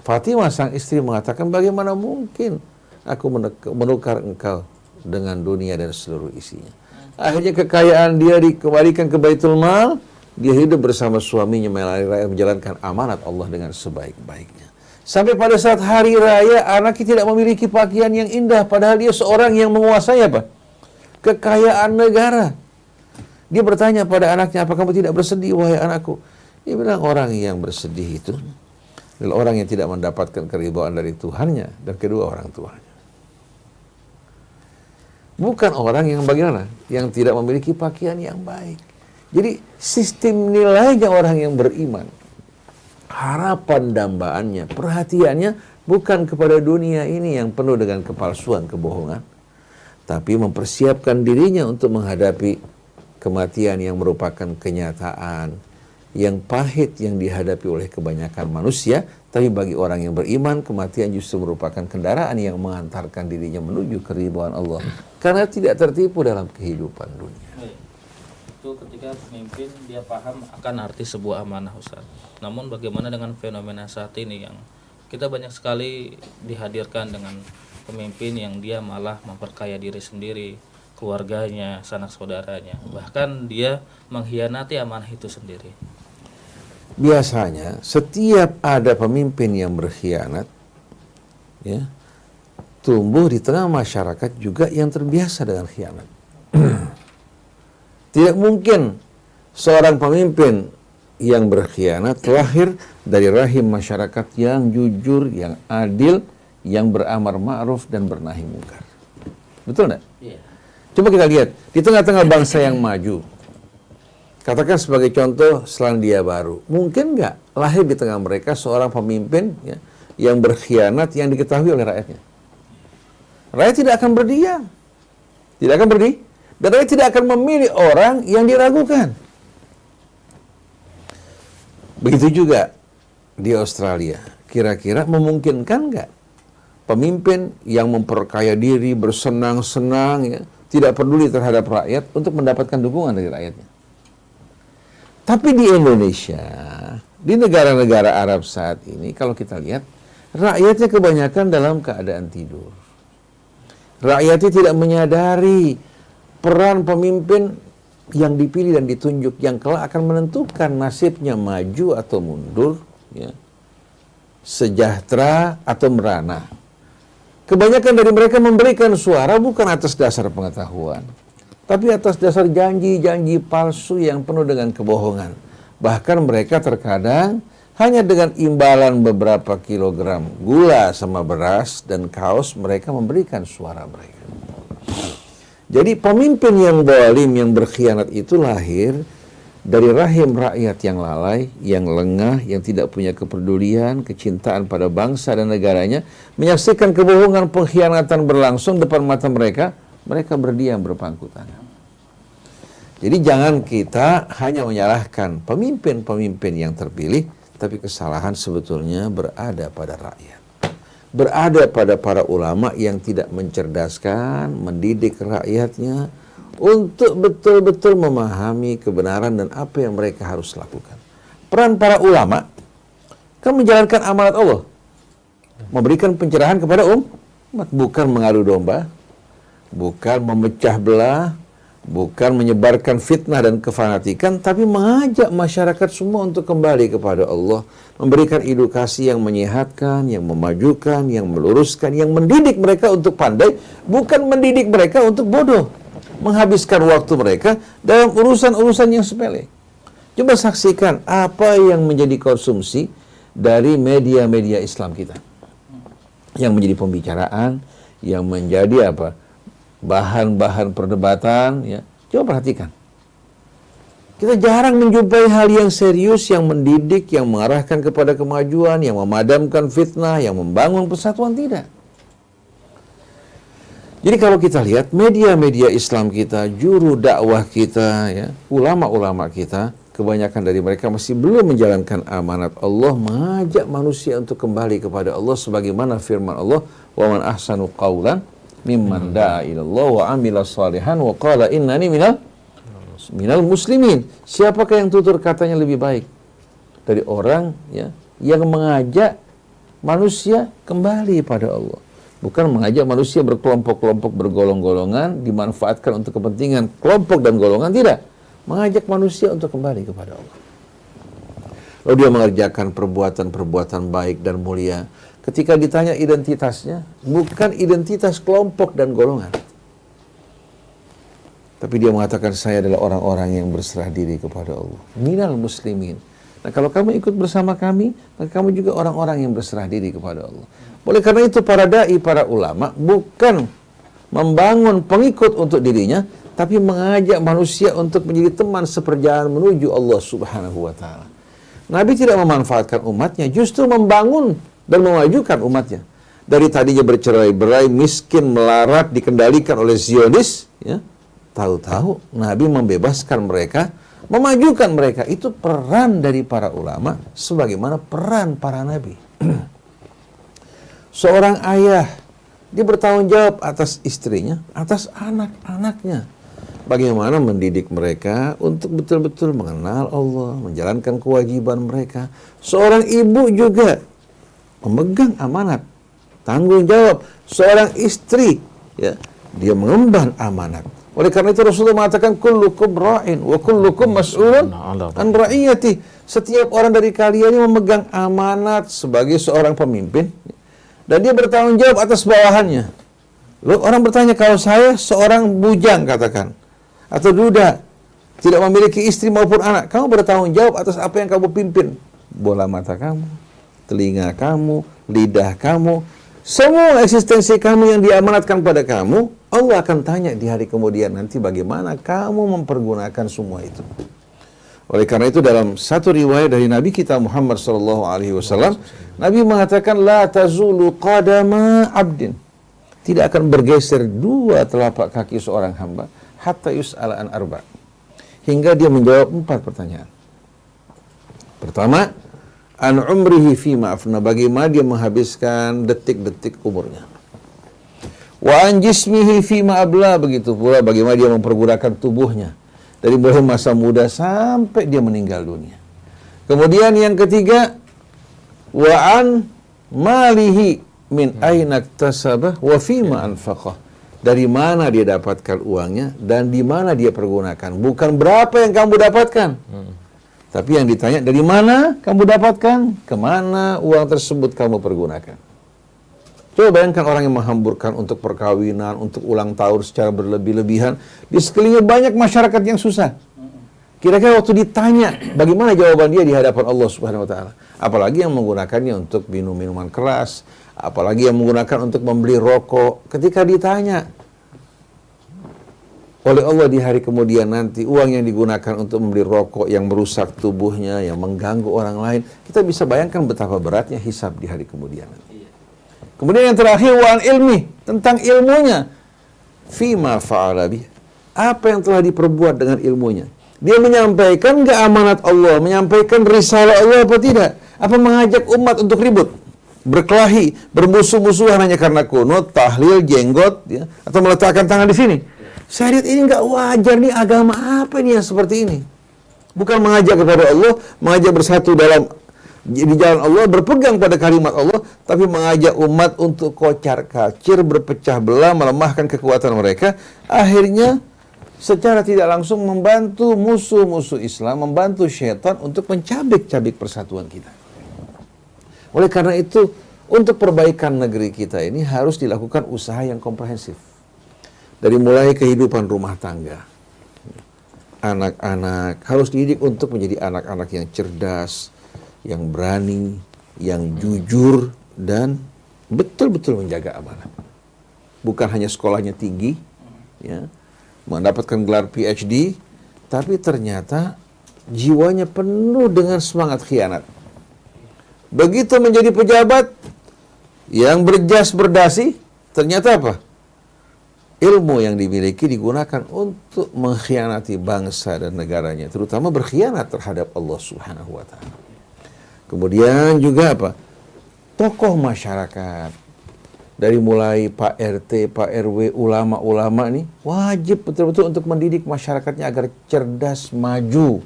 Fatimah sang istri mengatakan, "Bagaimana mungkin aku menukar engkau dengan dunia dan seluruh isinya?" Akhirnya kekayaan dia dikembalikan ke Baitul Mal, dia hidup bersama suaminya melayani rakyat menjalankan amanat Allah dengan sebaik-baiknya. Sampai pada saat hari raya anaknya tidak memiliki pakaian yang indah, padahal dia seorang yang menguasai apa? Kekayaan negara. Dia bertanya pada anaknya, "Apa kamu tidak bersedih, wahai anakku?" Dia bilang, orang yang bersedih itu adalah orang yang tidak mendapatkan keridhaan dari Tuhannya dan kedua orang tuanya. Bukan orang yang bagaimana? Yang tidak memiliki pakaian yang baik. Jadi sistem nilainya orang yang beriman, harapan dambaannya, perhatiannya bukan kepada dunia ini yang penuh dengan kepalsuan, kebohongan, tapi mempersiapkan dirinya untuk menghadapi kematian yang merupakan kenyataan yang pahit yang dihadapi oleh kebanyakan manusia, tapi bagi orang yang beriman kematian justru merupakan kendaraan yang mengantarkan dirinya menuju keridhaan Allah karena tidak tertipu dalam kehidupan dunia. Itu ketika pemimpin dia paham akan arti sebuah amanah, Ustaz. Namun bagaimana dengan fenomena saat ini yang kita banyak sekali dihadirkan dengan pemimpin yang dia malah memperkaya diri sendiri, keluarganya, sanak saudaranya, bahkan dia mengkhianati amanah itu sendiri. Biasanya setiap ada pemimpin yang berkhianat, ya, tumbuh di tengah masyarakat juga yang terbiasa dengan khianat. Tidak mungkin seorang pemimpin yang berkhianat lahir dari rahim masyarakat yang jujur, yang adil, yang beramar ma'ruf dan bernahi mungkar. Betul enggak? Iya. Coba kita lihat, di tengah-tengah bangsa yang maju, katakan sebagai contoh Selandia Baru, mungkin nggak lahir di tengah mereka seorang pemimpin, ya, yang berkhianat yang diketahui oleh rakyatnya? Rakyat tidak akan berdiam, tidak akan berdiri, dan rakyat tidak akan memilih orang yang diragukan. Begitu juga di Australia, kira-kira memungkinkan nggak pemimpin yang memperkaya diri, bersenang-senang, ya, tidak peduli terhadap rakyat untuk mendapatkan dukungan dari rakyatnya? Tapi di Indonesia, di negara-negara Arab saat ini, kalau kita lihat, rakyatnya kebanyakan dalam keadaan tidur. Rakyatnya tidak menyadari peran pemimpin yang dipilih dan ditunjuk, yang kelak akan menentukan nasibnya maju atau mundur, ya, sejahtera atau merana. Kebanyakan dari mereka memberikan suara bukan atas dasar pengetahuan, tapi atas dasar janji-janji palsu yang penuh dengan kebohongan. Bahkan mereka terkadang hanya dengan imbalan beberapa kilogram gula sama beras dan kaos, mereka memberikan suara mereka. Jadi pemimpin yang zalim, yang berkhianat itu lahir dari rahim rakyat yang lalai, yang lengah, yang tidak punya kepedulian, kecintaan pada bangsa dan negaranya, menyaksikan kebohongan, pengkhianatan berlangsung depan mata mereka, mereka berdiam berpangku tangan. Jadi jangan kita hanya menyalahkan pemimpin-pemimpin yang terpilih, tapi kesalahan sebetulnya berada pada rakyat. Berada pada para ulama yang tidak mencerdaskan, mendidik rakyatnya untuk betul-betul memahami kebenaran dan apa yang mereka harus lakukan. Peran para ulama kan menjalankan amanat Allah, memberikan pencerahan kepada umat, bukan mengadu domba, bukan memecah belah, bukan menyebarkan fitnah dan kefanatikan, tapi mengajak masyarakat semua untuk kembali kepada Allah, memberikan edukasi yang menyehatkan, yang memajukan, yang meluruskan, yang mendidik mereka untuk pandai, bukan mendidik mereka untuk bodoh, menghabiskan waktu mereka dalam urusan-urusan yang sepele. Coba saksikan apa yang menjadi konsumsi dari media-media Islam kita, yang menjadi pembicaraan, yang menjadi apa? Bahan-bahan perdebatan, ya. Coba perhatikan. Kita jarang menjumpai hal yang serius, yang mendidik, yang mengarahkan kepada kemajuan, yang memadamkan fitnah, yang membangun persatuan, tidak. Jadi kalau kita lihat media-media Islam kita, juru dakwah kita, ya, ulama-ulama kita, kebanyakan dari mereka masih belum menjalankan amanat Allah, mengajak manusia untuk kembali kepada Allah sebagaimana firman Allah, "Wa man ahsanu qawlan mimman da'a ilallah wa amila salihan wa qala innani minal muslimin." Siapakah yang tutur katanya lebih baik dari orang, ya, yang mengajak manusia kembali pada Allah, bukan mengajak manusia berkelompok-kelompok, bergolong-golongan, dimanfaatkan untuk kepentingan kelompok dan golongan, tidak. Mengajak manusia untuk kembali kepada Allah. Lalu dia mengerjakan perbuatan-perbuatan baik dan mulia. Ketika ditanya identitasnya, bukan identitas kelompok dan golongan, tapi dia mengatakan, saya adalah orang-orang yang berserah diri kepada Allah, minal muslimin. Nah, kalau kamu ikut bersama kami, maka kamu juga orang-orang yang berserah diri kepada Allah. Oleh karena itu para dai, para ulama bukan membangun pengikut untuk dirinya, tapi mengajak manusia untuk menjadi teman seperjalanan menuju Allah Subhanahu wa ta'ala. Nabi tidak memanfaatkan umatnya, justru membangun dan memajukan umatnya. Dari tadinya bercerai-berai, miskin, melarat, dikendalikan oleh Zionis, ya, tahu-tahu Nabi membebaskan mereka, memajukan mereka. Itu peran dari para ulama sebagaimana peran para nabi. Seorang ayah, dia bertanggung jawab atas istrinya, atas anak-anaknya. Bagaimana mendidik mereka untuk betul-betul mengenal Allah, menjalankan kewajiban mereka. Seorang ibu juga memegang amanat, tanggung jawab. Seorang istri, ya, dia mengemban amanat. Oleh karena itu Rasulullah mengatakan, kullukum ra'in wa kullukum mas'ulun an ra'iyati. Setiap orang dari kalian yang memegang amanat sebagai seorang pemimpin, dan dia bertanggung jawab atas bawahannya. Lalu orang bertanya, kalau saya seorang bujang, katakan, atau duda, tidak memiliki istri maupun anak, kamu bertanggung jawab atas apa yang kamu pimpin. Bola mata kamu, telinga kamu, lidah kamu, semua eksistensi kamu yang diamanatkan pada kamu, Allah akan tanya di hari kemudian nanti bagaimana kamu mempergunakan semua itu. Oleh karena itu dalam satu riwayat dari Nabi kita Muhammad SAW, Nabi mengatakan, la tazulu qadama abdin, tidak akan bergeser dua telapak kaki seorang hamba, hatta yus'ala an arba, hingga dia menjawab 4 pertanyaan. Pertama, an umrihi fima afna, bagaimana dia menghabiskan detik-detik umurnya. Wa an jismihi fima abla, begitu pula bagaimana dia mempergunakan tubuhnya dari mulai masa muda sampai dia meninggal dunia. Kemudian yang ketiga, wa an malihi min aina iktasabah wa fima anfaqah, dari mana dia dapatkan uangnya dan di mana dia pergunakan. Bukan berapa yang kamu dapatkan, tapi yang ditanya dari mana kamu dapatkan, kemana uang tersebut kamu pergunakan. Coba bayangkan orang yang menghamburkan untuk perkawinan, untuk ulang tahun secara berlebih-lebihan. Di sekelilingnya banyak masyarakat yang susah. Kira-kira waktu ditanya, bagaimana jawaban dia di hadapan Allah Subhanahu wa ta'ala? Apalagi yang menggunakannya untuk minum minuman keras, apalagi yang menggunakan untuk membeli rokok. Ketika ditanya oleh Allah di hari kemudian nanti, uang yang digunakan untuk membeli rokok yang merusak tubuhnya, yang mengganggu orang lain, kita bisa bayangkan betapa beratnya hisab di hari kemudian nanti. Kemudian yang terakhir, wa'an ilmi, tentang ilmunya. Fima fa'ala bih, apa yang telah diperbuat dengan ilmunya. Dia menyampaikan nggak amanat Allah, menyampaikan risalah Allah apa tidak? Apa mengajak umat untuk ribut, berkelahi, bermusuh-musuhan hanya karena kunut, tahlil, jenggot, ya, atau meletakkan tangan di sini? Saya lihat ini nggak wajar nih, agama apa nih yang seperti ini? Bukan mengajak kepada Allah, mengajak bersatu di jalan Allah, berpegang pada kalimat Allah, tapi mengajak umat untuk kocar kacir, berpecah belah, melemahkan kekuatan mereka. Akhirnya secara tidak langsung membantu musuh-musuh Islam, membantu syaitan untuk mencabik-cabik persatuan kita. Oleh karena itu, untuk perbaikan negeri kita ini harus dilakukan usaha yang komprehensif. Dari mulai kehidupan rumah tangga. Anak-anak harus dididik untuk menjadi anak-anak yang cerdas, yang berani, yang jujur, dan betul-betul menjaga amanah. Bukan hanya sekolahnya tinggi, ya, mendapatkan gelar PhD, tapi ternyata jiwanya penuh dengan semangat khianat. Begitu menjadi pejabat yang berjas berdasi, ternyata apa? Ilmu yang dimiliki digunakan untuk mengkhianati bangsa dan negaranya, terutama berkhianat terhadap Allah Subhanahu wa Ta'ala. Kemudian juga apa? Tokoh masyarakat, dari mulai Pak RT, Pak RW, ulama-ulama nih wajib betul-betul untuk mendidik masyarakatnya agar cerdas, maju.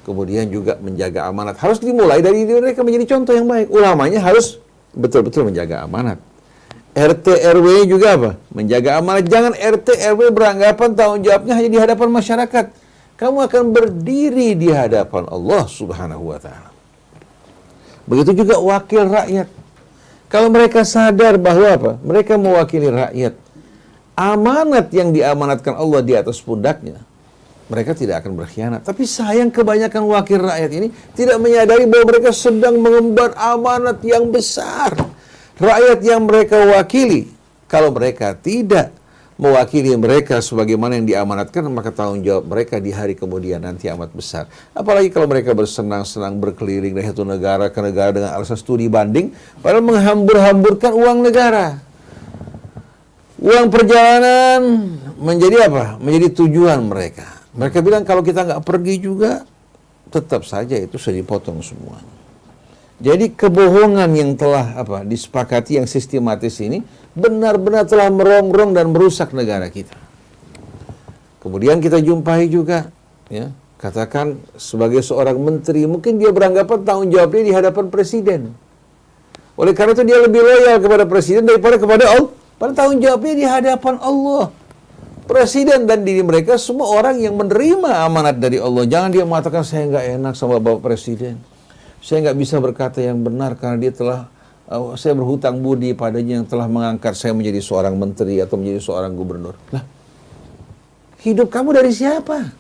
Kemudian juga menjaga amanat. Harus dimulai dari mereka menjadi contoh yang baik. Ulamanya harus betul-betul menjaga amanat. RT RW juga apa? Menjaga amanat. Jangan RT RW beranggapan tanggung jawabnya hanya di hadapan masyarakat. Kamu akan berdiri di hadapan Allah Subhanahu wa Ta'ala. Begitu juga wakil rakyat. Kalau mereka sadar bahwa apa? Mereka mewakili rakyat. Amanat yang diamanatkan Allah di atas pundaknya, mereka tidak akan berkhianat. Tapi sayang kebanyakan wakil rakyat ini tidak menyadari bahwa mereka sedang mengemban amanat yang besar. Rakyat yang mereka wakili, kalau mereka tidak mewakili mereka sebagaimana yang diamanatkan, maka tanggung jawab mereka di hari kemudian nanti amat besar. Apalagi kalau mereka bersenang-senang berkeliling dari satu negara ke negara dengan alasan studi banding, padahal menghambur-hamburkan uang negara. Uang perjalanan menjadi apa? Menjadi tujuan mereka. Mereka bilang kalau kita nggak pergi juga, tetap saja itu sudah dipotong semua. Jadi kebohongan yang telah disepakati yang sistematis ini benar-benar telah merongrong dan merusak negara kita. Kemudian kita jumpai juga, ya, katakan sebagai seorang menteri, mungkin dia beranggapan tanggung jawabnya di hadapan presiden. Oleh karena itu dia lebih loyal kepada presiden daripada kepada Allah. Padahal tanggung jawabnya di hadapan Allah. Presiden dan diri mereka semua orang yang menerima amanat dari Allah. Jangan dia mengatakan saya nggak enak sama Bapak Presiden. Saya nggak bisa berkata yang benar karena dia telah, saya berhutang budi padanya yang telah mengangkat saya menjadi seorang menteri atau menjadi seorang gubernur. Lah, hidup kamu dari siapa?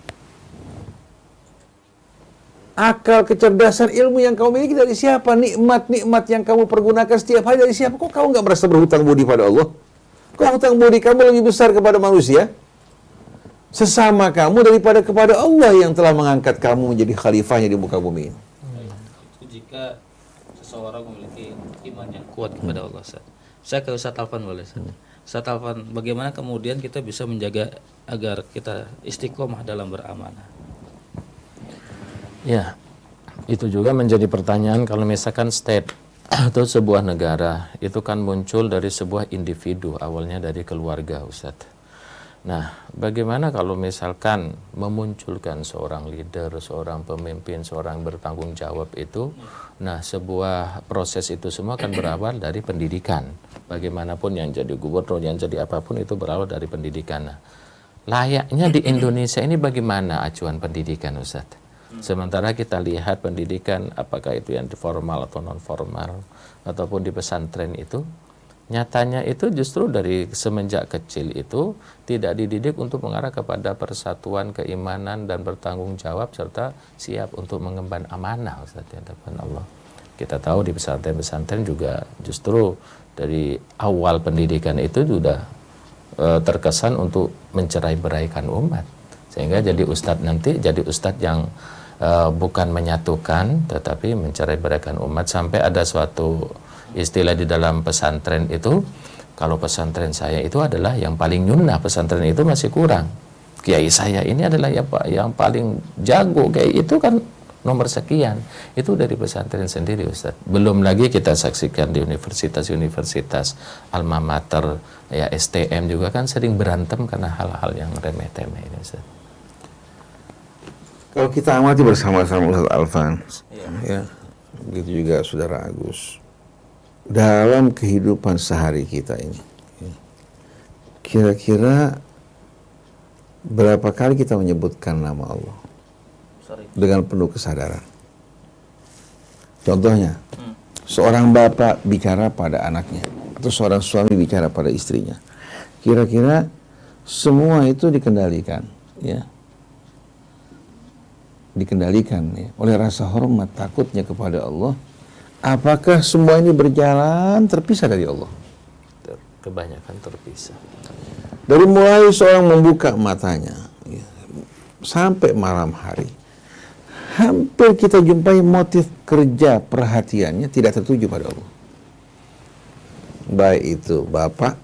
Akal, kecerdasan, ilmu yang kamu miliki dari siapa? Nikmat-nikmat yang kamu pergunakan setiap hari dari siapa? Kok kamu nggak merasa berhutang budi pada Allah? Kok hutang budi kamu lebih besar kepada manusia, sesama kamu, daripada kepada Allah yang telah mengangkat kamu menjadi khalifahnya di muka bumi ini? Jika seseorang memiliki iman yang kuat kepada Allah, saya ke Ustaz Alfan boleh? Ustaz Alfan, bagaimana kemudian kita bisa menjaga agar kita istiqomah dalam beramanah? Ya, itu juga menjadi pertanyaan. Kalau misalkan state atau sebuah negara itu kan muncul dari sebuah individu, awalnya dari keluarga, Ustadz. Nah, bagaimana kalau misalkan memunculkan seorang leader, seorang pemimpin, seorang bertanggung jawab itu? Nah, sebuah proses itu semua akan berawal dari pendidikan. Bagaimanapun yang jadi gubernur, yang jadi apapun itu berawal dari pendidikan. Nah, layaknya di Indonesia ini bagaimana acuan pendidikan, Ustadz? Sementara kita lihat pendidikan, apakah itu yang formal atau non formal, ataupun di pesantren itu, nyatanya itu justru dari semenjak kecil itu tidak dididik untuk mengarah kepada persatuan, keimanan, dan bertanggung jawab serta siap untuk mengemban amanah, Ustaz, di hadapan Allah. Kita tahu di pesantren-pesantren juga justru dari awal pendidikan itu sudah terkesan untuk mencerai-beraikan umat, sehingga jadi ustadz nanti jadi ustadz yang bukan menyatukan tetapi mencerai-beraikan umat. Sampai ada suatu istilah di dalam pesantren itu, kalau pesantren saya itu adalah yang paling nyunnah, pesantren itu masih kurang. Kiai saya ini adalah yang paling jago, kayak itu kan nomor sekian. Itu dari pesantren sendiri, Ustaz. Belum lagi kita saksikan di universitas-universitas alma mater, ya STM juga kan sering berantem karena hal-hal yang remeh-temeh ini, Ustaz. Kalau kita amati bersama-sama Ustaz Alfan, ya, begitu juga Saudara Agus, dalam kehidupan sehari kita ini, ya, kira-kira berapa kali kita menyebutkan nama Allah dengan penuh kesadaran? Contohnya, seorang bapak bicara pada anaknya, atau seorang suami bicara pada istrinya. Kira-kira semua itu dikendalikan, ya. Dikendalikan ya, oleh rasa hormat, takutnya kepada Allah. Apakah semua ini berjalan terpisah dari Allah? Kebanyakan terpisah. Dari mulai seorang membuka matanya ya, sampai malam hari, hampir kita jumpai motif kerja perhatiannya tidak tertuju pada Allah. Baik itu bapak,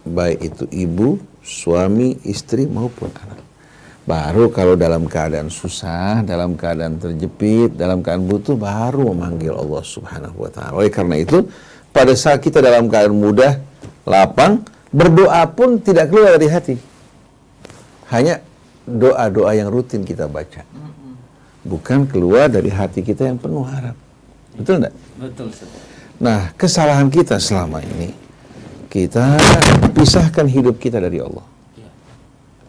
baik itu ibu, suami, istri maupun anak. Baru kalau dalam keadaan susah, dalam keadaan terjepit, dalam keadaan butuh, baru memanggil Allah Subhanahu wa ta'ala. Oleh karena itu, pada saat kita dalam keadaan mudah, lapang, berdoa pun tidak keluar dari hati. Hanya doa-doa yang rutin kita baca. Bukan keluar dari hati kita yang penuh harap. Betul enggak? Betul. Nah, kesalahan kita selama ini, kita pisahkan hidup kita dari Allah.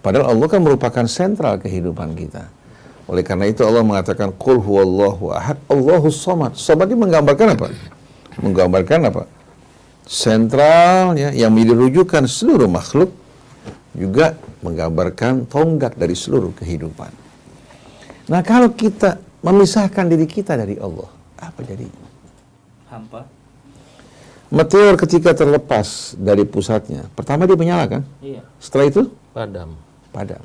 Padahal Allah kan merupakan sentral kehidupan kita. Oleh karena itu Allah mengatakan Qul huwallahu ahad, Allahus samad. Samad ini menggambarkan apa? Menggambarkan apa? Sentral ya, yang menjadi rujukan seluruh makhluk, juga menggambarkan tonggak dari seluruh kehidupan. Nah, kalau kita memisahkan diri kita dari Allah, apa jadi? Hampa. Meteor ketika terlepas dari pusatnya, pertama dia menyala kan? Iya. Setelah itu Padam. padam.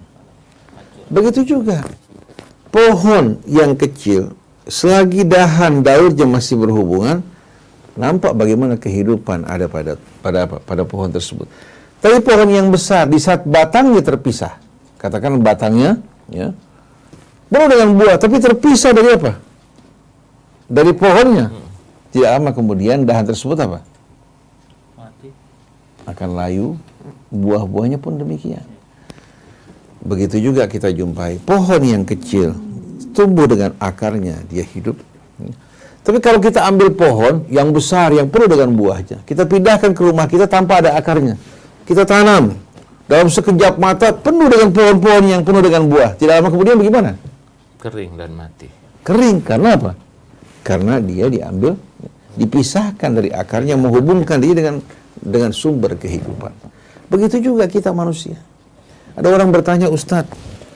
Begitu juga pohon yang kecil, selagi dahan daunnya masih berhubungan, nampak bagaimana kehidupan ada pada pohon tersebut. Tapi pohon yang besar di saat batangnya terpisah, katakan batangnya, ya, baru dengan buah, tapi terpisah dari apa? Dari pohonnya. Tidak lama kemudian dahan tersebut apa? Mati. Akan layu, buah-buahnya pun demikian. Begitu juga kita jumpai pohon yang kecil, tumbuh dengan akarnya, dia hidup. Tapi kalau kita ambil pohon yang besar, yang penuh dengan buahnya, kita pindahkan ke rumah kita tanpa ada akarnya, kita tanam, dalam sekejap mata penuh dengan pohon-pohon yang penuh dengan buah. Tidak lama kemudian bagaimana? Kering dan mati. Kering, karena apa? Karena dia diambil, dipisahkan dari akarnya, menghubungkan dia dengan sumber kehidupan. Begitu juga kita manusia. Ada orang bertanya, Ustadz,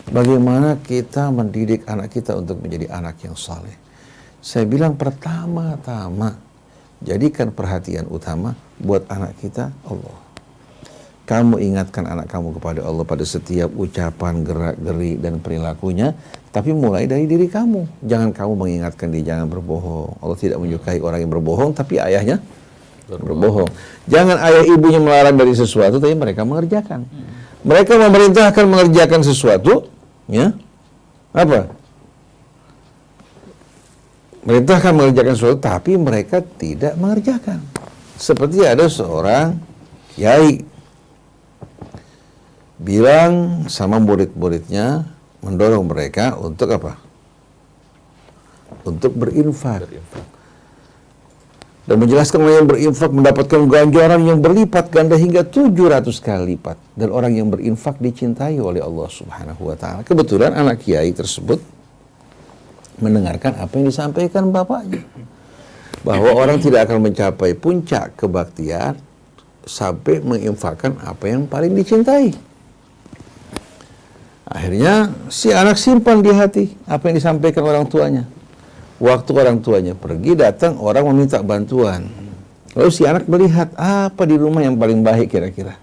bagaimana kita mendidik anak kita untuk menjadi anak yang saleh? Saya bilang pertama-tama, jadikan perhatian utama buat anak kita Allah. Kamu ingatkan anak kamu kepada Allah pada setiap ucapan, gerak-gerik, dan perilakunya, tapi mulai dari diri kamu. Jangan kamu mengingatkan dia, jangan berbohong. Allah tidak menyukai orang yang berbohong, tapi ayahnya berbohong. Jangan ayah ibunya melarang dari sesuatu, tapi mereka mengerjakan. Mereka memerintahkan mengerjakan sesuatu, ya, apa? Merintahkan mengerjakan sesuatu, tapi mereka tidak mengerjakan. Seperti ada seorang kiai bilang sama murid-muridnya, mendorong mereka untuk apa? Untuk berinfak. Dan menjelaskan orang yang berinfak mendapatkan ganjaran yang berlipat ganda hingga 700 kali lipat. Dan orang yang berinfak dicintai oleh Allah Subhanahu wa ta'ala. Kebetulan anak kiai tersebut mendengarkan apa yang disampaikan bapaknya. Bahwa orang tidak akan mencapai puncak kebaktian sampai menginfakkan apa yang paling dicintai. Akhirnya si anak simpan di hati apa yang disampaikan orang tuanya. Waktu orang tuanya pergi, datang orang meminta bantuan. Lalu si anak melihat apa di rumah yang paling baik kira-kira.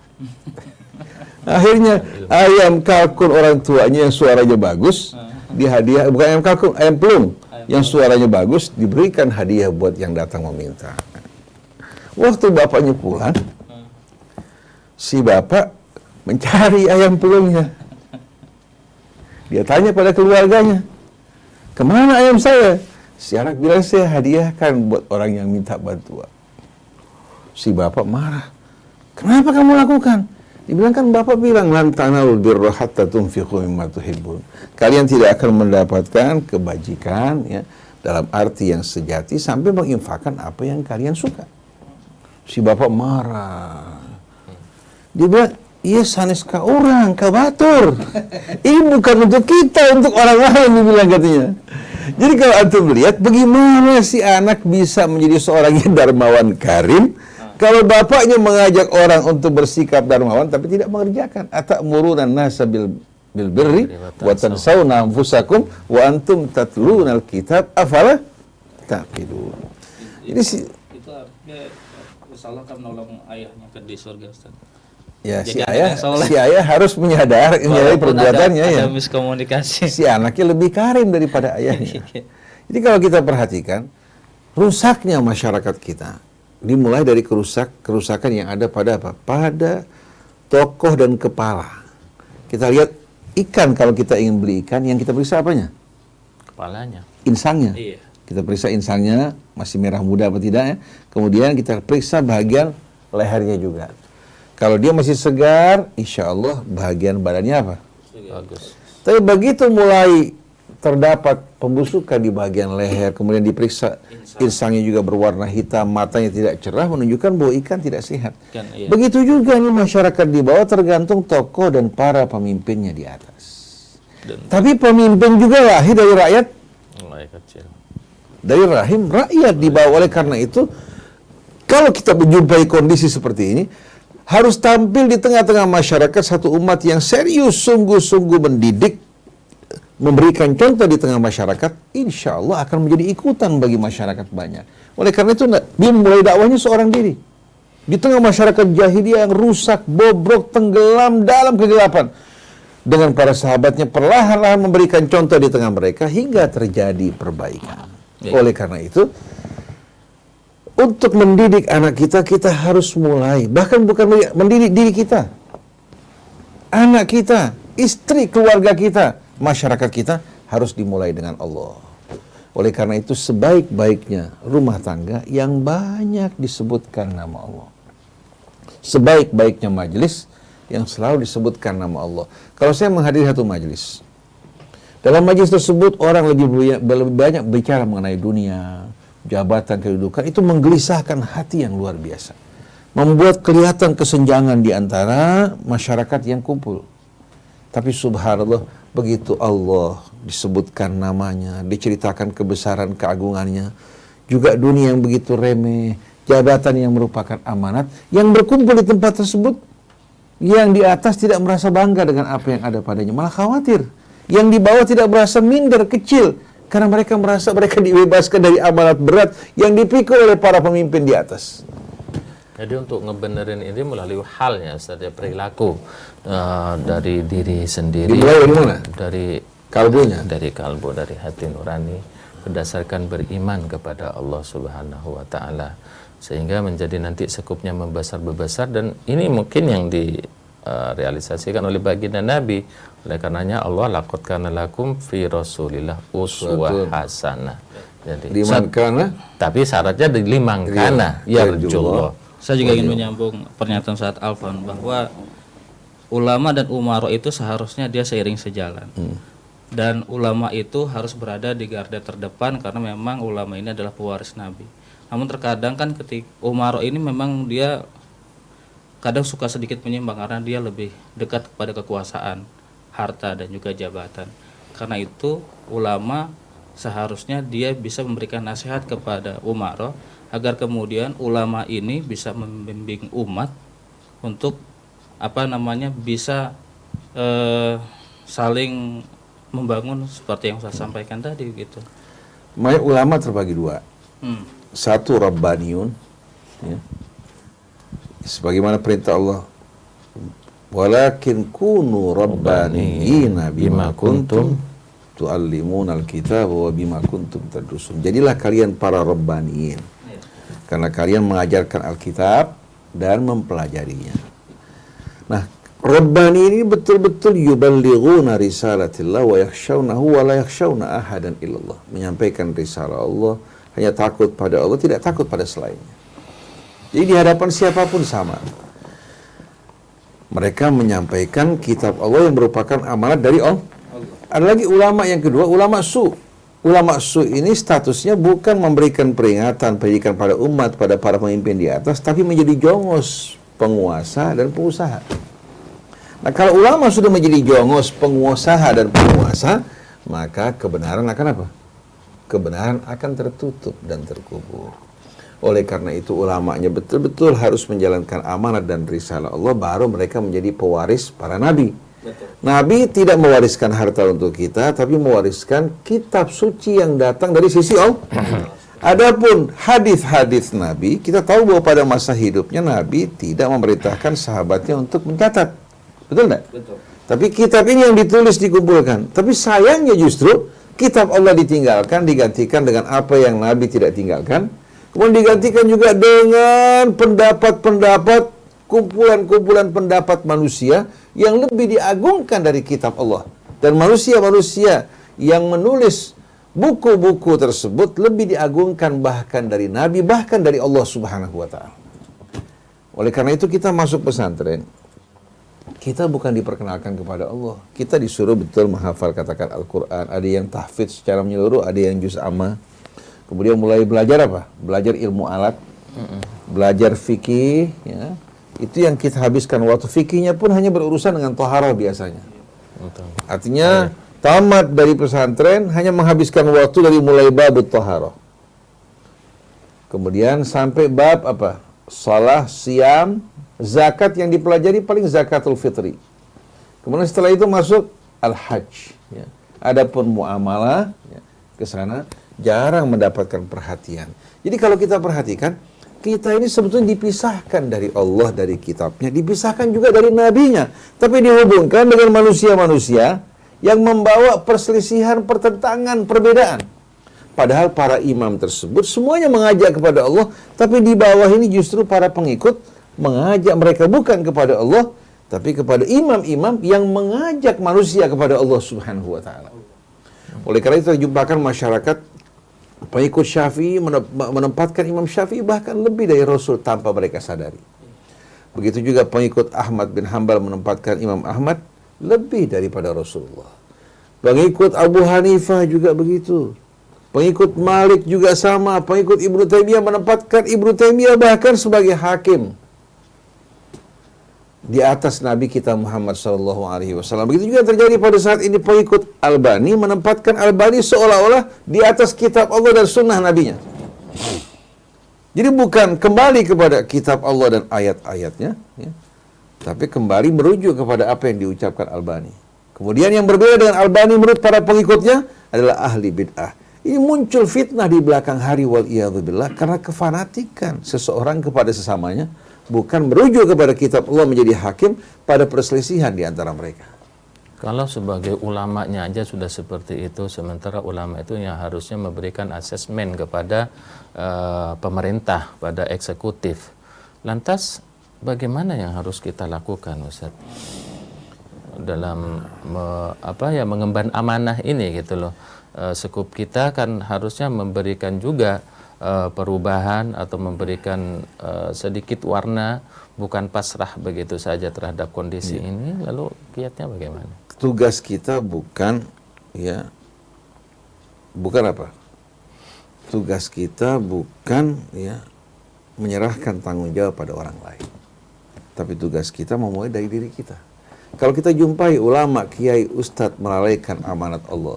Akhirnya ayam kalkun orang tuanya yang suaranya bagus dihadiah, bukan ayam kalkun, ayam pelung yang suaranya bagus diberikan hadiah buat yang datang meminta. Waktu bapaknya pulang, si bapak mencari ayam pelungnya. Dia tanya pada keluarganya, Kemana ayam saya? Si anak bilang, saya hadiahkan buat orang yang minta bantuan. Si bapak marah. Kenapa kamu lakukan? Dibilang, kan bapak bilang, lan tanalul birra hatta tunfiqu mimma tuhibbun. Kalian tidak akan mendapatkan kebajikan ya, dalam arti yang sejati sampai menginfakkan apa yang kalian suka. Si bapak marah. Dia bilang, iya sanes ka orang, ka batur. Ini bukan untuk kita, untuk orang lain, dibilang katanya. Jadi kalau antum melihat bagaimana si anak bisa menjadi seorang yang dermawan karim kalau bapaknya mengajak orang untuk bersikap dermawan tapi tidak mengerjakan. Atamuruna nasa bil birri wa tansawna anfusakum wa antum tatluna alkitab afala taqilun. Ini si itu artinya salah kan menolong ayahnya ke di surga, Ustaz. ya Jadi si ayah harus menyadari perbuatannya ya. Ada miskomunikasi. Si anaknya lebih karim daripada ayahnya. Jadi kalau kita perhatikan, rusaknya masyarakat kita dimulai dari kerusakan yang ada pada apa? Pada tokoh dan kepala. Kita lihat ikan, kalau kita ingin beli ikan, yang kita periksa apanya? Kepalanya. Insangnya. Iya. Kita periksa insangnya, masih merah muda apa tidak ya. Kemudian kita periksa bagian lehernya juga. Kalau dia masih segar, insya Allah bagian badannya apa? Bagus. Tapi begitu mulai terdapat pembusukan di bagian leher, kemudian diperiksa insangnya juga berwarna hitam, matanya tidak cerah, menunjukkan bahwa ikan tidak sehat. Iya. Begitu juga nih masyarakat di bawah, tergantung tokoh dan para pemimpinnya di atas. Tapi pemimpin juga lahir dari rakyat, Mulai kecil. dari rahim rakyat di bawah. Oleh karena itu, kalau kita menjumpai kondisi seperti ini, harus tampil di tengah-tengah masyarakat satu umat yang serius, sungguh-sungguh mendidik, memberikan contoh di tengah masyarakat, insya Allah akan menjadi ikutan bagi masyarakat banyak. Oleh karena itu, dia mulai dakwahnya seorang diri. Di tengah masyarakat jahiliyah yang rusak, bobrok, tenggelam dalam kegelapan. Dengan para sahabatnya perlahan-lahan memberikan contoh di tengah mereka hingga terjadi perbaikan. Oleh karena itu, untuk mendidik anak kita, kita harus mulai. Bahkan bukan mendidik diri kita. Anak kita, istri, keluarga kita, masyarakat kita harus dimulai dengan Allah. Oleh karena itu, sebaik-baiknya rumah tangga yang banyak disebutkan nama Allah. Sebaik-baiknya majelis yang selalu disebutkan nama Allah. Kalau saya menghadiri satu majelis, dalam majelis tersebut orang lebih banyak bicara mengenai dunia, jabatan, kedudukan, itu menggelisahkan hati yang luar biasa. Membuat kelihatan kesenjangan di antara masyarakat yang kumpul. Tapi subhanallah, begitu Allah disebutkan namanya, diceritakan kebesaran keagungannya, juga dunia yang begitu remeh, jabatan yang merupakan amanat, yang berkumpul di tempat tersebut, yang di atas tidak merasa bangga dengan apa yang ada padanya, malah khawatir. Yang di bawah tidak merasa minder, kecil, karena mereka merasa mereka dibebaskan dari amanat berat yang dipikul oleh para pemimpin di atas. Jadi untuk ngebenerin ini melalui halnya, saja perilaku dari diri sendiri. Dimulai dari mana? Dari kalbunya. Dari kalbu, dari hati nurani, berdasarkan beriman kepada Allah Subhanahu wa Ta'ala, sehingga menjadi nanti sekupnya membesar dan ini mungkin yang direalisasikan oleh baginda Nabi. Oleh karenanya Allah laqad kana lakum fi Rasulillah uswah hasanah. Jadi liman kana, tapi syaratnya di liman kana yarjullah. Saya juga ingin menyambung pernyataan Ustaz Alfan bahwa ulama dan umaro itu seharusnya dia seiring sejalan. Dan ulama itu harus berada di garda terdepan karena memang ulama ini adalah pewaris Nabi. Namun terkadang kan ketika umaro ini memang dia kadang suka sedikit menyimpang karena dia lebih dekat kepada kekuasaan, harta dan juga jabatan. Karena itu ulama seharusnya dia bisa memberikan nasihat kepada umaro agar kemudian ulama ini bisa membimbing umat untuk bisa saling membangun seperti yang saya sampaikan tadi gitu. Makanya ulama terbagi dua. Satu Rabbaniun, ya. Sebagaimana perintah Allah, walakin kunu rabbaniyina bima kuntum tu'allimuna al-kitab wa bima kuntum tadrusun. Jadilah kalian para rabbaniin, karena kalian mengajarkan Alkitab dan mempelajarinya. Nah, Rabbani ini betul-betul yuballighuna risalatillah wa yakhshawnahu wa la yakhshawna ahadan illallah. Menyampaikan risalah Allah, hanya takut pada Allah, tidak takut pada selainnya. Jadi di hadapan siapapun sama. Mereka menyampaikan kitab Allah yang merupakan amanat dari Allah. Ada lagi ulama yang kedua, ulama su. Ulama su ini statusnya bukan memberikan peringatan, pendidikan pada umat, pada para pemimpin di atas, tapi menjadi jongos penguasa dan pengusaha. Nah, kalau ulama sudah menjadi jongos pengusaha dan penguasa, maka kebenaran akan apa? Kebenaran akan tertutup dan terkubur. Oleh karena itu ulamanya betul-betul harus menjalankan amanat dan risalah Allah, baru mereka menjadi pewaris para nabi. Betul. Nabi tidak mewariskan harta untuk kita, tapi mewariskan kitab suci yang datang dari sisi Allah. Adapun hadis-hadis Nabi, kita tahu bahwa pada masa hidupnya Nabi tidak memerintahkan sahabatnya untuk mencatat. Betul enggak? Betul. Tapi kitab ini yang ditulis dikumpulkan. Tapi sayangnya justru kitab Allah ditinggalkan, digantikan dengan apa yang Nabi tidak tinggalkan. Kemudian digantikan juga dengan pendapat-pendapat, kumpulan-kumpulan pendapat manusia yang lebih diagungkan dari kitab Allah. Dan manusia-manusia yang menulis buku-buku tersebut lebih diagungkan bahkan dari Nabi, bahkan dari Allah Subhanahu wa Ta'ala. Oleh karena itu kita masuk pesantren, kita bukan diperkenalkan kepada Allah. Kita disuruh betul menghafal katakan Al-Quran. Ada yang tahfidz secara menyeluruh, ada yang juz amma. Kemudian mulai belajar apa? Belajar ilmu alat, belajar fikih, ya. Itu yang kita habiskan waktu. Fikihnya pun hanya berurusan dengan taharah biasanya. Artinya tamat dari pesantren hanya menghabiskan waktu dari mulai bab taharah. Kemudian sampai bab apa? Salah, siam, zakat yang dipelajari paling zakatul fitri. Kemudian setelah itu masuk al-hajj. Ya. Adapun muamalah ya, ke sana jarang mendapatkan perhatian. Jadi kalau kita perhatikan, kita ini sebetulnya dipisahkan dari Allah, dari kitabnya, dipisahkan juga dari nabinya, tapi dihubungkan dengan manusia-manusia yang membawa perselisihan, pertentangan, perbedaan. Padahal para imam tersebut semuanya mengajak kepada Allah, tapi di bawah ini justru para pengikut mengajak mereka bukan kepada Allah, tapi kepada imam-imam yang mengajak manusia kepada Allah Subhanahu wa Ta'ala. Oleh karena itu jumpakan masyarakat pengikut Syafi'i menempatkan Imam Syafi'i bahkan lebih dari Rasul tanpa mereka sadari. Begitu juga pengikut Ahmad bin Hanbal menempatkan Imam Ahmad lebih daripada Rasulullah. Pengikut Abu Hanifah juga begitu. Pengikut Malik juga sama. Pengikut Ibnu Taimiyah menempatkan Ibnu Taimiyah bahkan sebagai hakim di atas Nabi kita Muhammad SAW. Begitu juga terjadi pada saat ini pengikut Albani menempatkan Albani seolah-olah di atas kitab Allah dan sunnah Nabinya. Jadi bukan kembali kepada kitab Allah dan ayat-ayatnya, ya, tapi kembali merujuk kepada apa yang diucapkan Albani. Kemudian yang berbeda dengan Albani menurut para pengikutnya adalah ahli bid'ah. Ini muncul fitnah di belakang hari wal-iyadzubillah karena kefanatikan seseorang kepada sesamanya, bukan merujuk kepada kitab Allah menjadi hakim pada perselisihan di antara mereka. Kalau sebagai ulamanya aja sudah seperti itu, sementara ulama itu yang harusnya memberikan asesmen kepada pemerintah, pada eksekutif. Lantas bagaimana yang harus kita lakukan, Ustaz? Dalam mengemban amanah ini gitu loh. Sekup kita kan harusnya memberikan juga perubahan atau memberikan sedikit warna, bukan pasrah begitu saja terhadap kondisi ini. Lalu kiatnya bagaimana? Tugas kita bukan apa? Tugas kita bukan menyerahkan tanggung jawab pada orang lain. Tapi tugas kita memulai dari diri kita. Kalau kita jumpai ulama, kiai, ustadz melalaikan amanat Allah,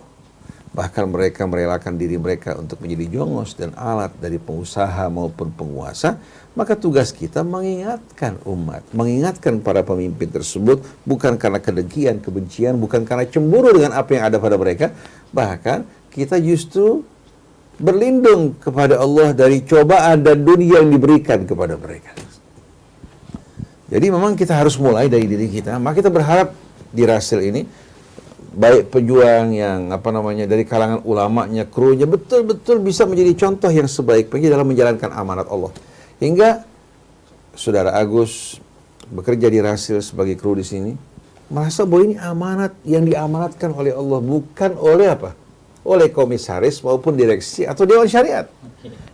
bahkan mereka merelakan diri mereka untuk menjadi jongos dan alat dari pengusaha maupun penguasa, maka tugas kita mengingatkan umat, mengingatkan para pemimpin tersebut, bukan karena kedengkian, kebencian, bukan karena cemburu dengan apa yang ada pada mereka, bahkan kita justru berlindung kepada Allah dari cobaan dan dunia yang diberikan kepada mereka. Jadi memang kita harus mulai dari diri kita. Maka kita berharap di Rasil ini, baik pejuang yang dari kalangan ulamanya, krunya betul-betul bisa menjadi contoh yang sebaik-baiknya dalam menjalankan amanat Allah. Hingga Saudara Agus, bekerja di Rasil sebagai kru di sini, merasa bahwa ini amanat yang diamanatkan oleh Allah, bukan oleh apa? Oleh komisaris maupun direksi atau dewan syariat.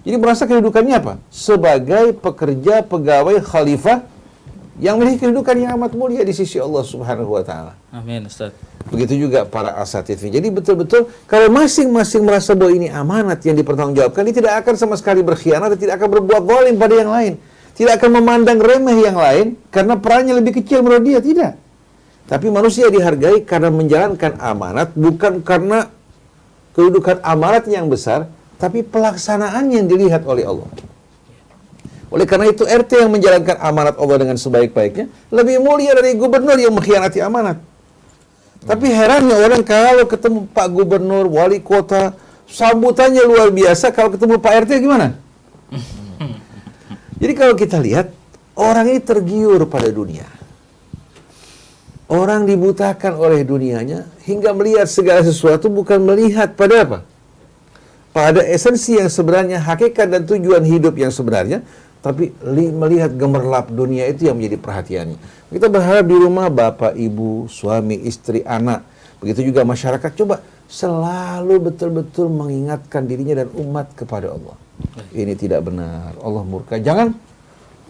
Jadi merasa kedudukannya apa? Sebagai pekerja, pegawai, khalifah yang memiliki kedudukan yang amat mulia di sisi Allah Subhanahu wa taala. Amin, Ustaz. Begitu juga para asatidz. Jadi betul-betul kalau masing-masing merasa bahwa ini amanat yang dipertanggungjawabkan, dia tidak akan sama sekali berkhianat dan tidak akan berbuat zalim pada yang lain. Tidak akan memandang remeh yang lain karena perannya lebih kecil menurut dia, tidak. Tapi manusia dihargai karena menjalankan amanat, bukan karena kedudukan amanat yang besar, tapi pelaksanaan yang dilihat oleh Allah. Oleh karena itu RT yang menjalankan amanat Allah dengan sebaik-baiknya lebih mulia dari gubernur yang mengkhianati amanat. Tapi herannya orang kalau ketemu Pak Gubernur, wali kota, sambutannya luar biasa. Kalau ketemu Pak RT gimana? Jadi kalau kita lihat, orang ini tergiur pada dunia. Orang dibutakan oleh dunianya hingga melihat segala sesuatu bukan melihat pada apa? Pada esensi yang sebenarnya, hakikat dan tujuan hidup yang sebenarnya, tapi melihat gemerlap dunia itu yang menjadi perhatiannya. Kita berharap di rumah bapak, ibu, suami, istri, anak, begitu juga masyarakat, coba selalu betul-betul mengingatkan dirinya dan umat kepada Allah. Ini tidak benar, Allah murka. Jangan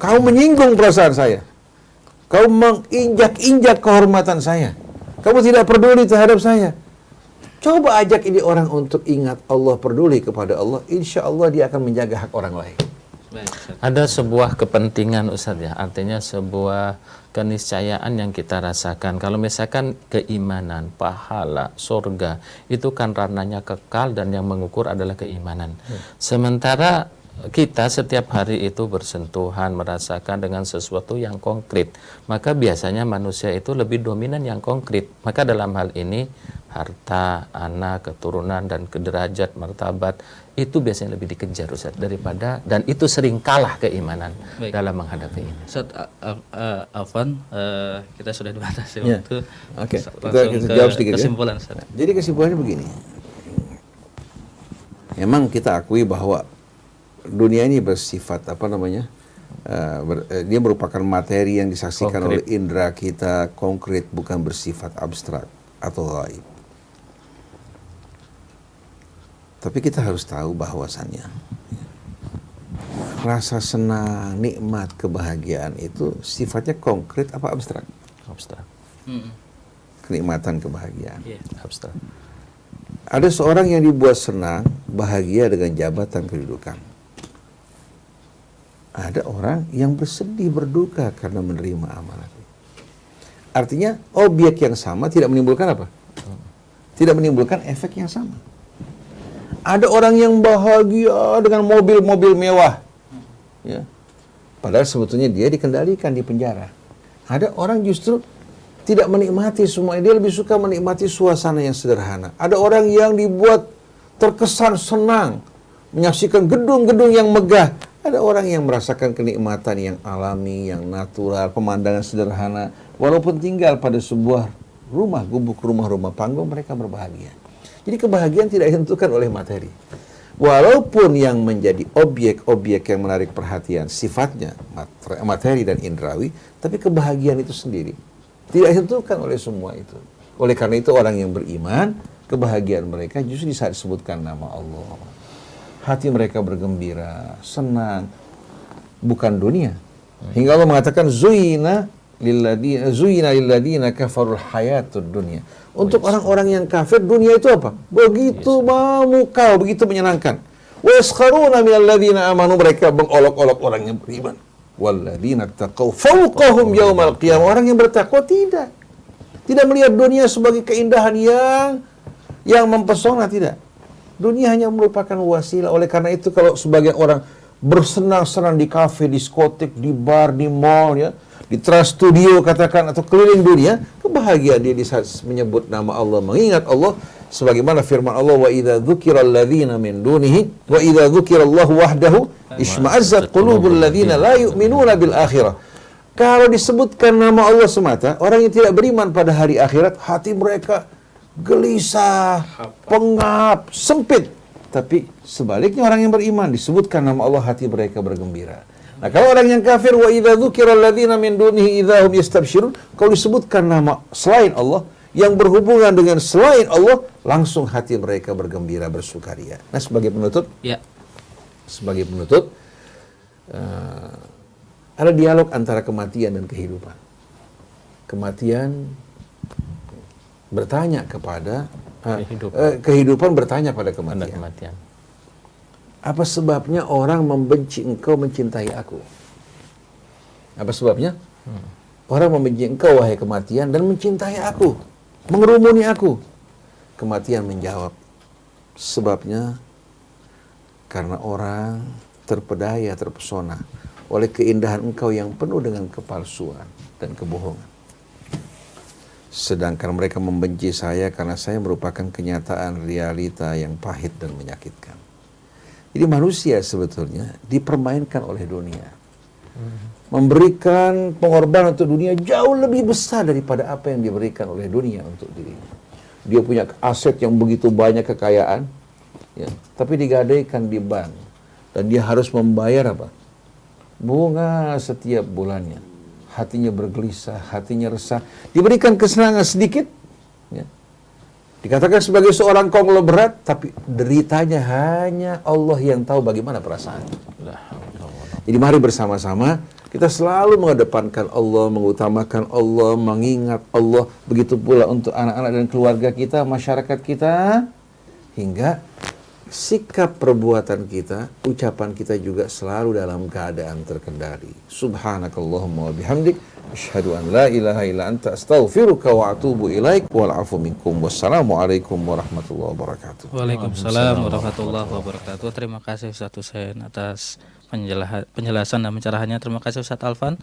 kau menyinggung perasaan saya. Kau menginjak-injak kehormatan saya. Kamu tidak peduli terhadap saya. Coba ajak ini orang untuk ingat Allah, peduli kepada Allah. Insya Allah dia akan menjaga hak orang lain. Ada sebuah kepentingan Ustaz ya, artinya sebuah keniscayaan yang kita rasakan. Kalau misalkan keimanan, pahala, surga, itu kan ranahnya kekal dan yang mengukur adalah keimanan. Sementara kita setiap hari itu bersentuhan, merasakan dengan sesuatu yang konkret. Maka biasanya manusia itu lebih dominan yang konkret. Maka dalam hal ini, harta, anak, keturunan, dan derajat, martabat, itu biasanya lebih dikejar Ustaz daripada, dan itu sering kalah keimanan. Baik. Dalam menghadapi ini. Ustaz, Afwan, kita sudah dibatasi Ya. waktu. Oke, Langsung kita jawab sedikit kesimpulan, Ustaz. Jadi kesimpulannya begini. Memang kita akui bahwa dunia ini bersifat dia merupakan materi yang disaksikan oleh indera kita, konkret, bukan bersifat abstrak atau gaib. Tapi kita harus tahu bahwasannya rasa senang, nikmat, kebahagiaan itu sifatnya konkret apa abstrak? Abstrak. Kenikmatan, kebahagiaan. Abstrak. Ada seorang yang dibuat senang, bahagia dengan jabatan kedudukan. Ada orang yang bersedih, berduka karena menerima amanat. Artinya objek yang sama tidak menimbulkan apa? Tidak menimbulkan efek yang sama. Ada orang yang bahagia dengan mobil-mobil mewah, ya. Padahal sebetulnya dia dikendalikan di penjara. Ada orang justru tidak menikmati semua, dia lebih suka menikmati suasana yang sederhana. Ada orang yang dibuat terkesan senang menyaksikan gedung-gedung yang megah. Ada orang yang merasakan kenikmatan yang alami, yang natural, pemandangan sederhana. Walaupun tinggal pada sebuah rumah gubuk, rumah panggung, mereka berbahagia. Jadi kebahagiaan tidak ditentukan oleh materi. Walaupun yang menjadi objek-objek yang menarik perhatian sifatnya materi dan indrawi, tapi kebahagiaan itu sendiri tidak ditentukan oleh semua itu. Oleh karena itu orang yang beriman, kebahagiaan mereka justru di saat disebutkan nama Allah. Hati mereka bergembira, senang, bukan dunia. Hingga Allah mengatakan zuyina lilladina kafarul hayatud dunia. Untuk orang-orang yang kafir, dunia itu apa? Begitu memukau, begitu menyenangkan. Wa yaskharuna minal ladzina amanu, mereka mengolok-olok orang yang beriman. Walladzina taqaw fawqahum yaumal qiyamah. Orang yang bertakwa tidak melihat dunia sebagai keindahan yang mempesona, tidak. Dunia hanya merupakan wasilah. Oleh karena itu kalau sebagian orang bersenang-senang di kafe, diskotik, di bar, di mall, ya, di Trans Studio katakan, atau keliling dunia, kebahagiaan dia di saat menyebut nama Allah, mengingat Allah, sebagaimana firman Allah, wa idza dzukiral ladzina min dunihi wa idza dzukirallahu wahdahu isma'azzat qulubul ladzina la yu'minuna bil akhirah. Kalau disebutkan nama Allah semata, orang yang tidak beriman pada hari akhirat, hati mereka gelisah, pengap, sempit. Tapi sebaliknya orang yang beriman, disebutkan nama Allah, hati mereka bergembira. Nah, kalau orang yang kafir, wa idza dzukira alladziina min dunihi idza hum yastabsyirun, kalau disebutkan nama selain Allah yang berhubungan dengan selain Allah, langsung hati mereka bergembira, bersukaria. Nah, sebagai penutup, Ya. Ada dialog antara kematian dan kehidupan. Kematian bertanya kepada kehidupan bertanya pada kematian. Apa sebabnya orang membenci engkau, mencintai aku? Apa sebabnya? Orang membenci engkau, wahai kematian, dan mencintai aku, mengerumuni aku. Kematian menjawab, sebabnya karena orang terpedaya, terpesona oleh keindahan engkau yang penuh dengan kepalsuan dan kebohongan. Sedangkan mereka membenci saya karena saya merupakan kenyataan realita yang pahit dan menyakitkan. Jadi manusia sebetulnya dipermainkan oleh dunia. Memberikan pengorbanan untuk dunia jauh lebih besar daripada apa yang diberikan oleh dunia untuk dirinya. Dia punya aset yang begitu banyak, kekayaan, ya, tapi digadaikan di bank. Dan dia harus membayar apa? Bunga setiap bulannya. Hatinya bergelisah, hatinya resah. Diberikan kesenangan sedikit, ya. Dikatakan sebagai seorang konglomerat, tapi deritanya hanya Allah yang tahu bagaimana perasaan. Jadi mari bersama-sama kita selalu mengedepankan Allah, mengutamakan Allah, mengingat Allah. Begitu pula untuk anak-anak dan keluarga kita, masyarakat kita, hingga sikap perbuatan kita, ucapan kita juga selalu dalam keadaan terkendali. Subhanakallahumma wa bihamdik, asyhadu an la ilaha illa anta, astaghfiruka wa atubu ilaik, wal afu minkum. Wassalamualaikum warahmatullahi wabarakatuh. Waalaikumsalam warahmatullahi wabarakatuh. Terima kasih Ustaz Husain atas penjelasan dan pencerahannya. Terima kasih Ustaz Alfan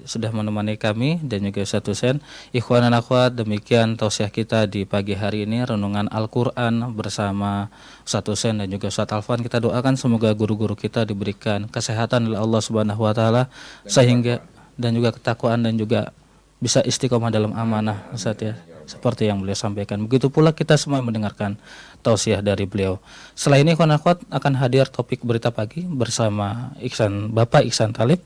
sudah menemani kami dan juga Ustaz Husain. Ikhwan dan akhwat, demikian tausiah kita di pagi hari ini, renungan Al-Quran bersama Ustaz Husain dan juga Ustaz Alfan. Kita doakan semoga guru-guru kita diberikan kesehatan oleh Allah Subhanahu wa taala, sehingga dan juga ketakwaan dan juga bisa istiqomah dalam amanah, Ustaz, ya, seperti yang beliau sampaikan. Begitu pula kita semua mendengarkan tausiah dari beliau. Setelah ini ikhwan akhwat akan hadir topik berita pagi bersama Bapak Iksan Talib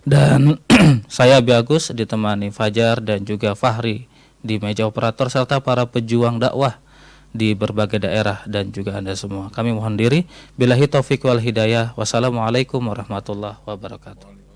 dan saya Abi Agus ditemani Fajar dan juga Fahri di meja operator serta para pejuang dakwah di berbagai daerah dan juga Anda semua. Kami mohon diri, billahi taufiq wal hidayah. Wassalamualaikum warahmatullahi wabarakatuh.